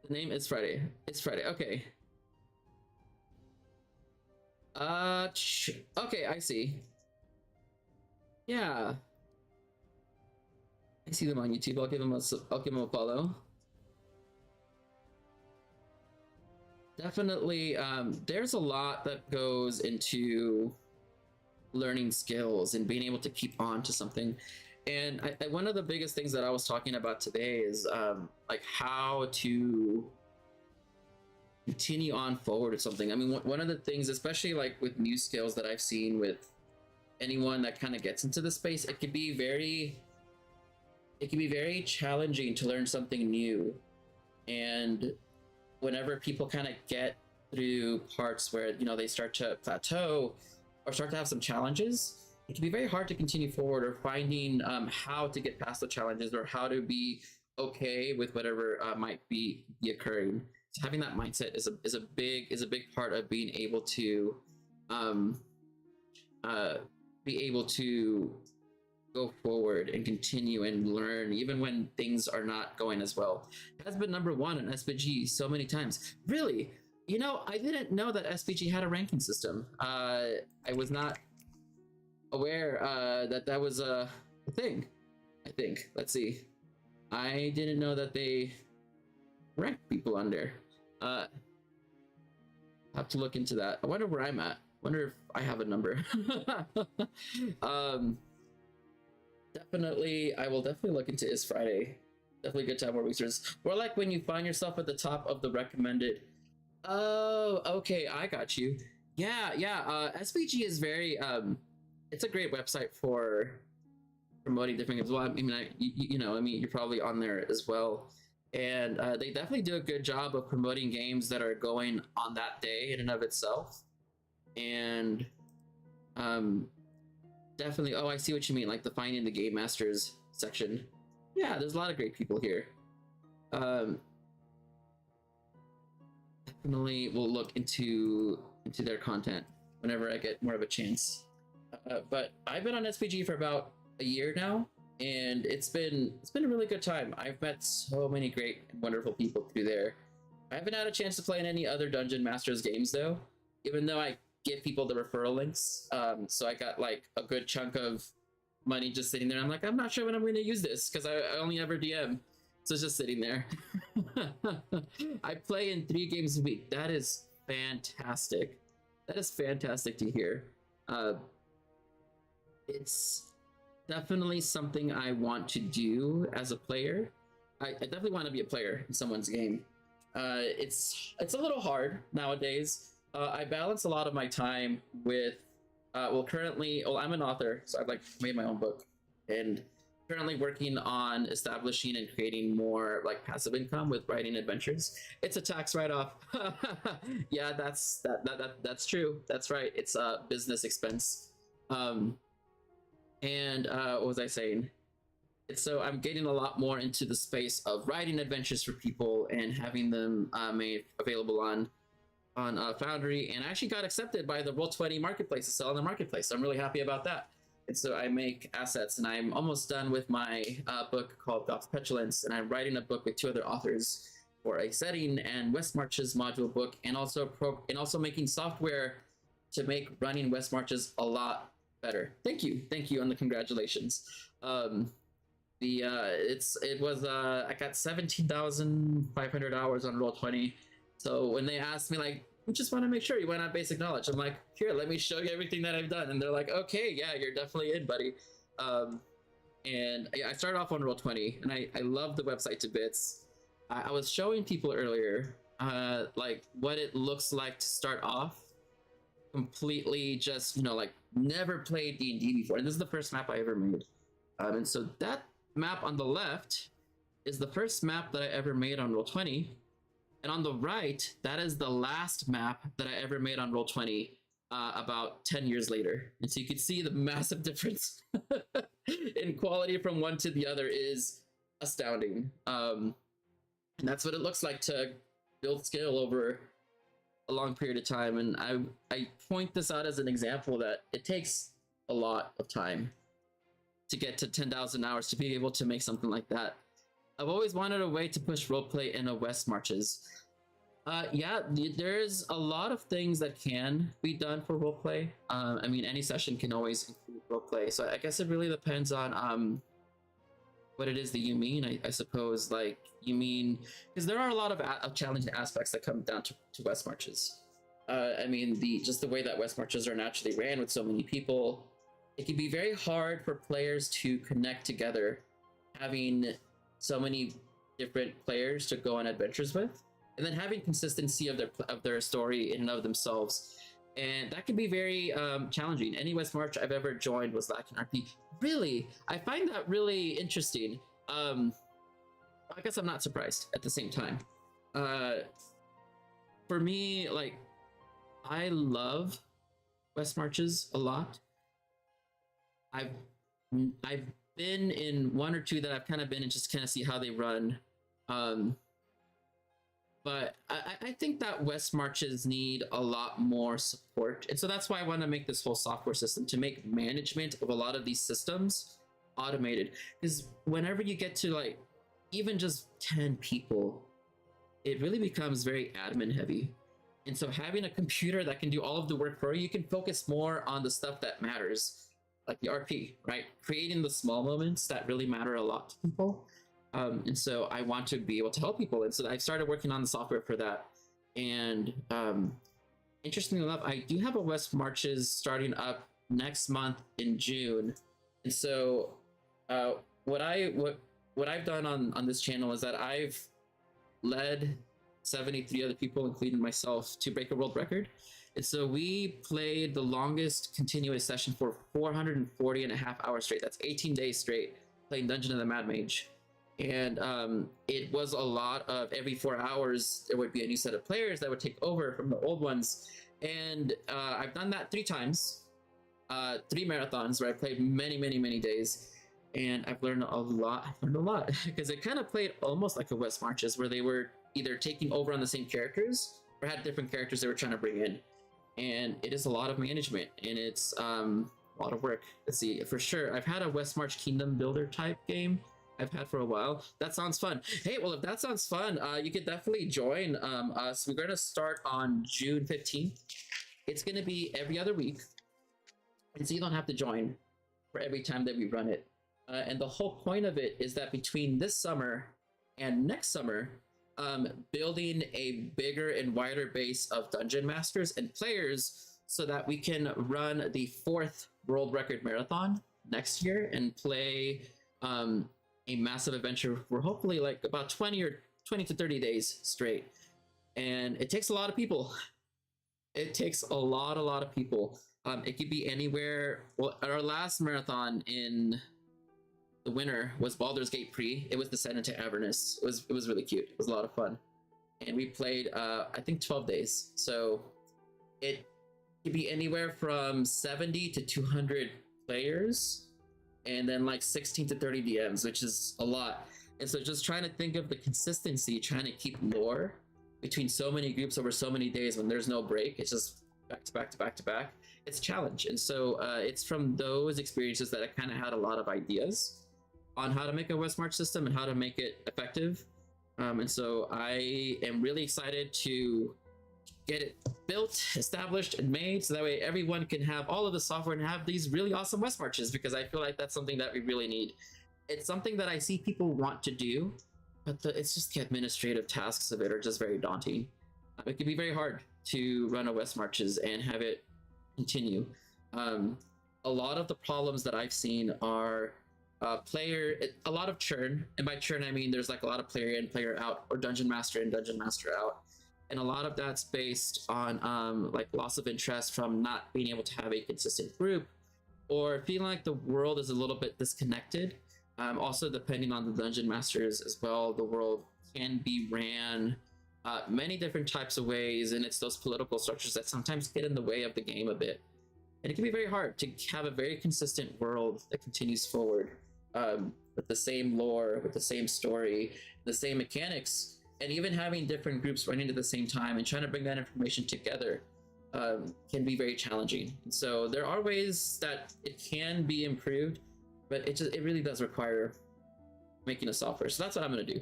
The name is Friday. It's Friday. Okay. Okay, I see. Yeah. I see them on YouTube. I'll give them a follow. Definitely, there's a lot that goes into learning skills and being able to keep on to something. And one of the biggest things that I was talking about today is like how to continue on forward with something. I mean, one of the things, especially like with new skills that I've seen with anyone that kind of gets into the space, it can be very challenging to learn something new. And whenever people kind of get through parts where they start to plateau or start to have some challenges, it can be very hard to continue forward, or finding how to get past the challenges, or how to be okay with whatever might be occurring. So having that mindset is a big part of being able to go forward and continue and learn even when things are not going as well. It has been number one in SPG so many times. Really, I didn't know that SPG had a ranking system. I was not aware that was a thing. I think. Let's see. I didn't know that they rank people under. Have to look into that. I wonder where I'm at. Wonder if I have a number. Definitely, I will definitely look into Is Friday. Definitely a good time more research. Or like when you find yourself at the top of the recommended. Oh, okay, I got you. Yeah. SVG is very it's a great website for promoting different games. Well, I mean, you're probably on there as well. And they definitely do a good job of promoting games that are going on that day in and of itself. And definitely, oh, I see what you mean, like the finding the game masters section. Yeah, there's a lot of great people here. Definitely will look into their content whenever I get more of a chance. But I've been on SPG for about a year now, and it's been a really good time. I've met so many great and wonderful people through there. I haven't had a chance to play in any other Dungeon Masters games though, even though I give people the referral links. So I got like a good chunk of money just sitting there. I'm like, I'm not sure when I'm going to use this because I only ever DM. So it's just sitting there. I play in 3 games a week. That is fantastic. That is fantastic to hear. It's definitely something I want to do as a player. I definitely want to be a player in someone's game. It's a little hard nowadays. I balance a lot of my time with currently, I'm an author, so I've like made my own book, and currently working on establishing and creating more like passive income with writing adventures. It's a tax write-off. Yeah, that's true. That's right. It's a business expense. And what was I saying? So I'm getting a lot more into the space of writing adventures for people and having them made available on Foundry, and I actually got accepted by the Roll20 marketplace to sell on the marketplace. So I'm really happy about that. And so I make assets, and I'm almost done with my book called God's Petulance, and I'm writing a book with 2 other authors for a setting and West Marches module book, and also making software to make running West Marches a lot better. Thank you, and the congratulations. I got 17,500 hours on Roll20. So when they asked me like, we just want to make sure you went on basic knowledge, I'm like, here, let me show you everything that I've done. And they're like, okay, yeah, you're definitely in, buddy. And yeah, I started off on Roll20, and I love the website to bits. I was showing people earlier like what it looks like to start off completely just, like never played D&D before. And this is the first map I ever made. And so that map on the left is the first map that I ever made on Roll20. And on the right, that is the last map that I ever made on Roll20 about 10 years later. And so you can see the massive difference in quality from one to the other is astounding. And that's what it looks like to build skill over a long period of time. And I point this out as an example that it takes a lot of time to get to 10,000 hours to be able to make something like that. I've always wanted a way to push roleplay in a West Marches. Yeah, there's a lot of things that can be done for roleplay. I mean, any session can always include roleplay. So I guess it really depends on what it is that you mean. I suppose, like, you mean, because there are a lot of challenging aspects that come down to West Marches. I mean, just the way that West Marches are naturally ran with so many people, it can be very hard for players to connect together, having so many different players to go on adventures with, and then having consistency of their story in and of themselves. And that can be very challenging. Any West March I've ever joined was lacking RP. Really, I find that really interesting. I guess I'm not surprised at the same time. For me, like, I love West Marches a lot. I've been in one or two that I've kind of been and just kind of see how they run. But I think that West Marches need a lot more support. And so that's why I want to make this whole software system, to make management of a lot of these systems automated. Because whenever you get to like even just 10 people, it really becomes very admin heavy. And so having a computer that can do all of the work for you, you can focus more on the stuff that matters, like the RP, right? Creating the small moments that really matter a lot to people. And so I want to be able to help people. And so I started working on the software for that. And interestingly enough, I do have a West Marches starting up next month in June. And so what I've done on this channel is that I've led 73 other people, including myself, to break a world record. And so we played the longest continuous session for 440 and a half hours straight. That's 18 days straight, playing Dungeon of the Mad Mage. And it was a lot of every 4 hours, there would be a new set of players that would take over from the old ones. And I've done that 3 times, 3 marathons where I played many, many, many days. And I've learned a lot. Because it kind of played almost like a West Marches, where they were either taking over on the same characters or had different characters they were trying to bring in. And it is a lot of management, and it's a lot of work. Let's see, for sure. I've had a West March Kingdom Builder type game I've had for a while. That sounds fun. Hey, well, if that sounds fun, you could definitely join us. We're going to start on June 15th. It's going to be every other week. And so you don't have to join for every time that we run it. And the whole point of it is that between this summer and next summer, building a bigger and wider base of dungeon masters and players so that we can run the 4th world record marathon next year and play a massive adventure for hopefully like about 20 to 30 days straight. And it takes a lot of people. It takes a lot of people. It could be anywhere. Well, our last marathon in the winter was Baldur's Gate Pre. It was Descent into Avernus. It was really cute. It was a lot of fun. And we played, I think 12 days. So it could be anywhere from 70 to 200 players, and then like 16 to 30 DMs, which is a lot. And so just trying to think of the consistency, trying to keep lore between so many groups over so many days when there's no break. It's just back to back to back to back. It's a challenge. And so it's from those experiences that I kind of had a lot of ideas on how to make a West March system and how to make it effective. And so I am really excited to get it built, established, and made, so that way everyone can have all of the software and have these really awesome West Marches, because I feel like that's something that we really need. it's something that I see people want to do, but it's just the administrative tasks of it are just very daunting. It can be very hard to run a West Marches and have it continue. A lot of the problems that I've seen are a lot of churn, and by churn I mean there's like a lot of player in, player out, or dungeon master in, dungeon master out, and a lot of that's based on like loss of interest from not being able to have a consistent group, or feeling like the world is a little bit disconnected. Also, depending on the dungeon masters as well, the world can be ran many different types of ways, and it's those political structures that sometimes get in the way of the game a bit. And it can be very hard to have a very consistent world that continues forward with the same lore, with the same story, the same mechanics, and even having different groups running at the same time and trying to bring that information together can be very challenging. And so there are ways that it can be improved, but it really does require making a software. So that's what I'm going to do.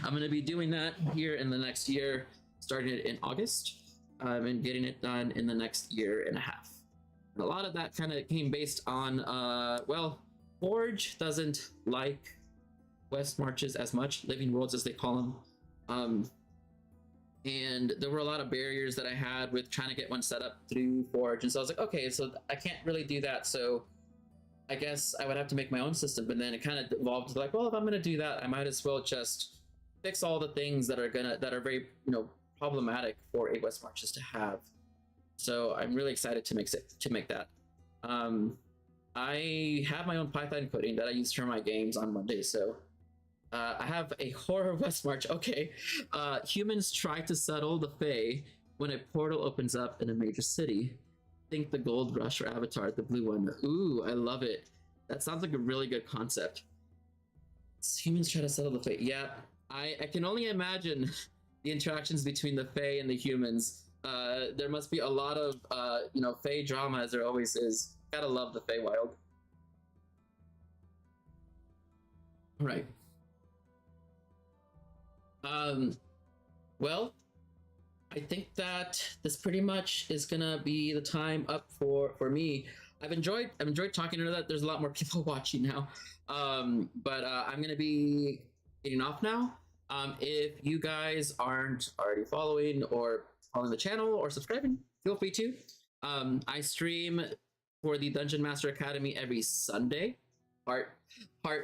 I'm going to be doing that here in the next year, starting it in August, and getting it done in the next year and a half. And a lot of that kind of came based on, well, Forge doesn't like West Marches as much, Living Worlds as they call them. And there were a lot of barriers that I had with trying to get one set up through Forge. And so I was like, okay, so I can't really do that. So I guess I would have to make my own system. But then it kind of evolved to like, well, if I'm going to do that, I might as well just fix all the things that are very, problematic for a West Marches to have. So I'm really excited to make that. I have my own Python coding that I use for my games on Monday. So I have a horror West March. Okay. Humans try to settle the Fae when a portal opens up in a major city. Think the Gold Rush or Avatar, the blue one. Ooh, I love it. That sounds like a really good concept. Humans try to settle the Fae. Yeah, I can only imagine the interactions between the Fae and the humans. There must be a lot of, Fae drama, as there always is. Gotta love the Feywild. Right. Well, I think that this pretty much is gonna be the time up for me. I've enjoyed talking to that. There's a lot more people watching now, but I'm gonna be getting off now. If you guys aren't already following the channel or subscribing, feel free to. I stream for the Dungeon Master Academy every Sunday.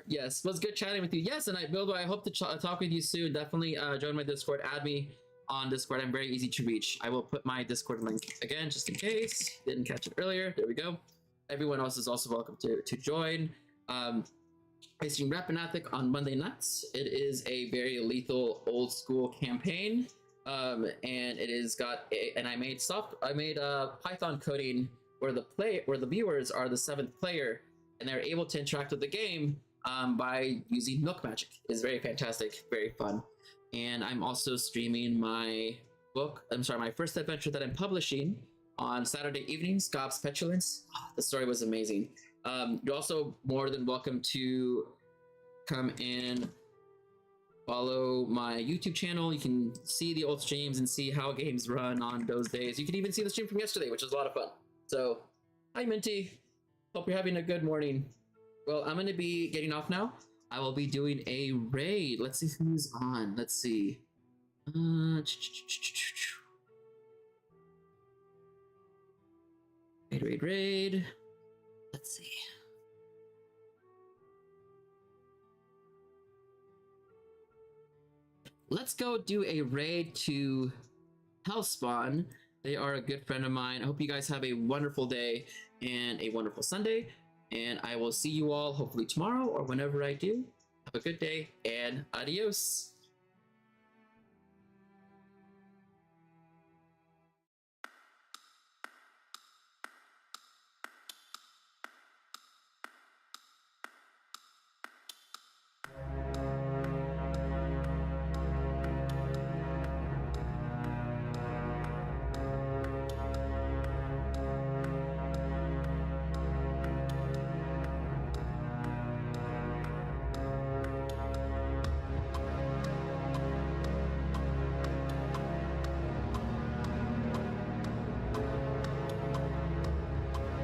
Yes, was good chatting with you. Yes, and Bilbo, I hope to talk with you soon. Definitely join my Discord. Add me on Discord. I'm very easy to reach. I will put my Discord link again, just in case didn't catch it earlier. There we go. Everyone else is also welcome to join. I stream Rapinathic on Monday nights. It is a very lethal, old school campaign, and it is and I made Python coding where the viewers are the 7th player, and they're able to interact with the game by using milk magic. It's very fantastic, very fun. And I'm also streaming my first adventure that I'm publishing on Saturday evenings, Gob's Petulance. Oh, the story was amazing. You're also more than welcome to come and follow my YouTube channel. You can see the old streams and see how games run on those days. You can even see the stream from yesterday, which was a lot of fun. So, hi Minty. Hope you're having a good morning. Well, I'm going to be getting off now. I will be doing a raid. Let's see who's on. Let's see. Raid. Let's see. Let's go do a raid to Hellspawn. They are a good friend of mine. I hope you guys have a wonderful day and a wonderful Sunday. And I will see you all hopefully tomorrow or whenever I do. Have a good day and adios.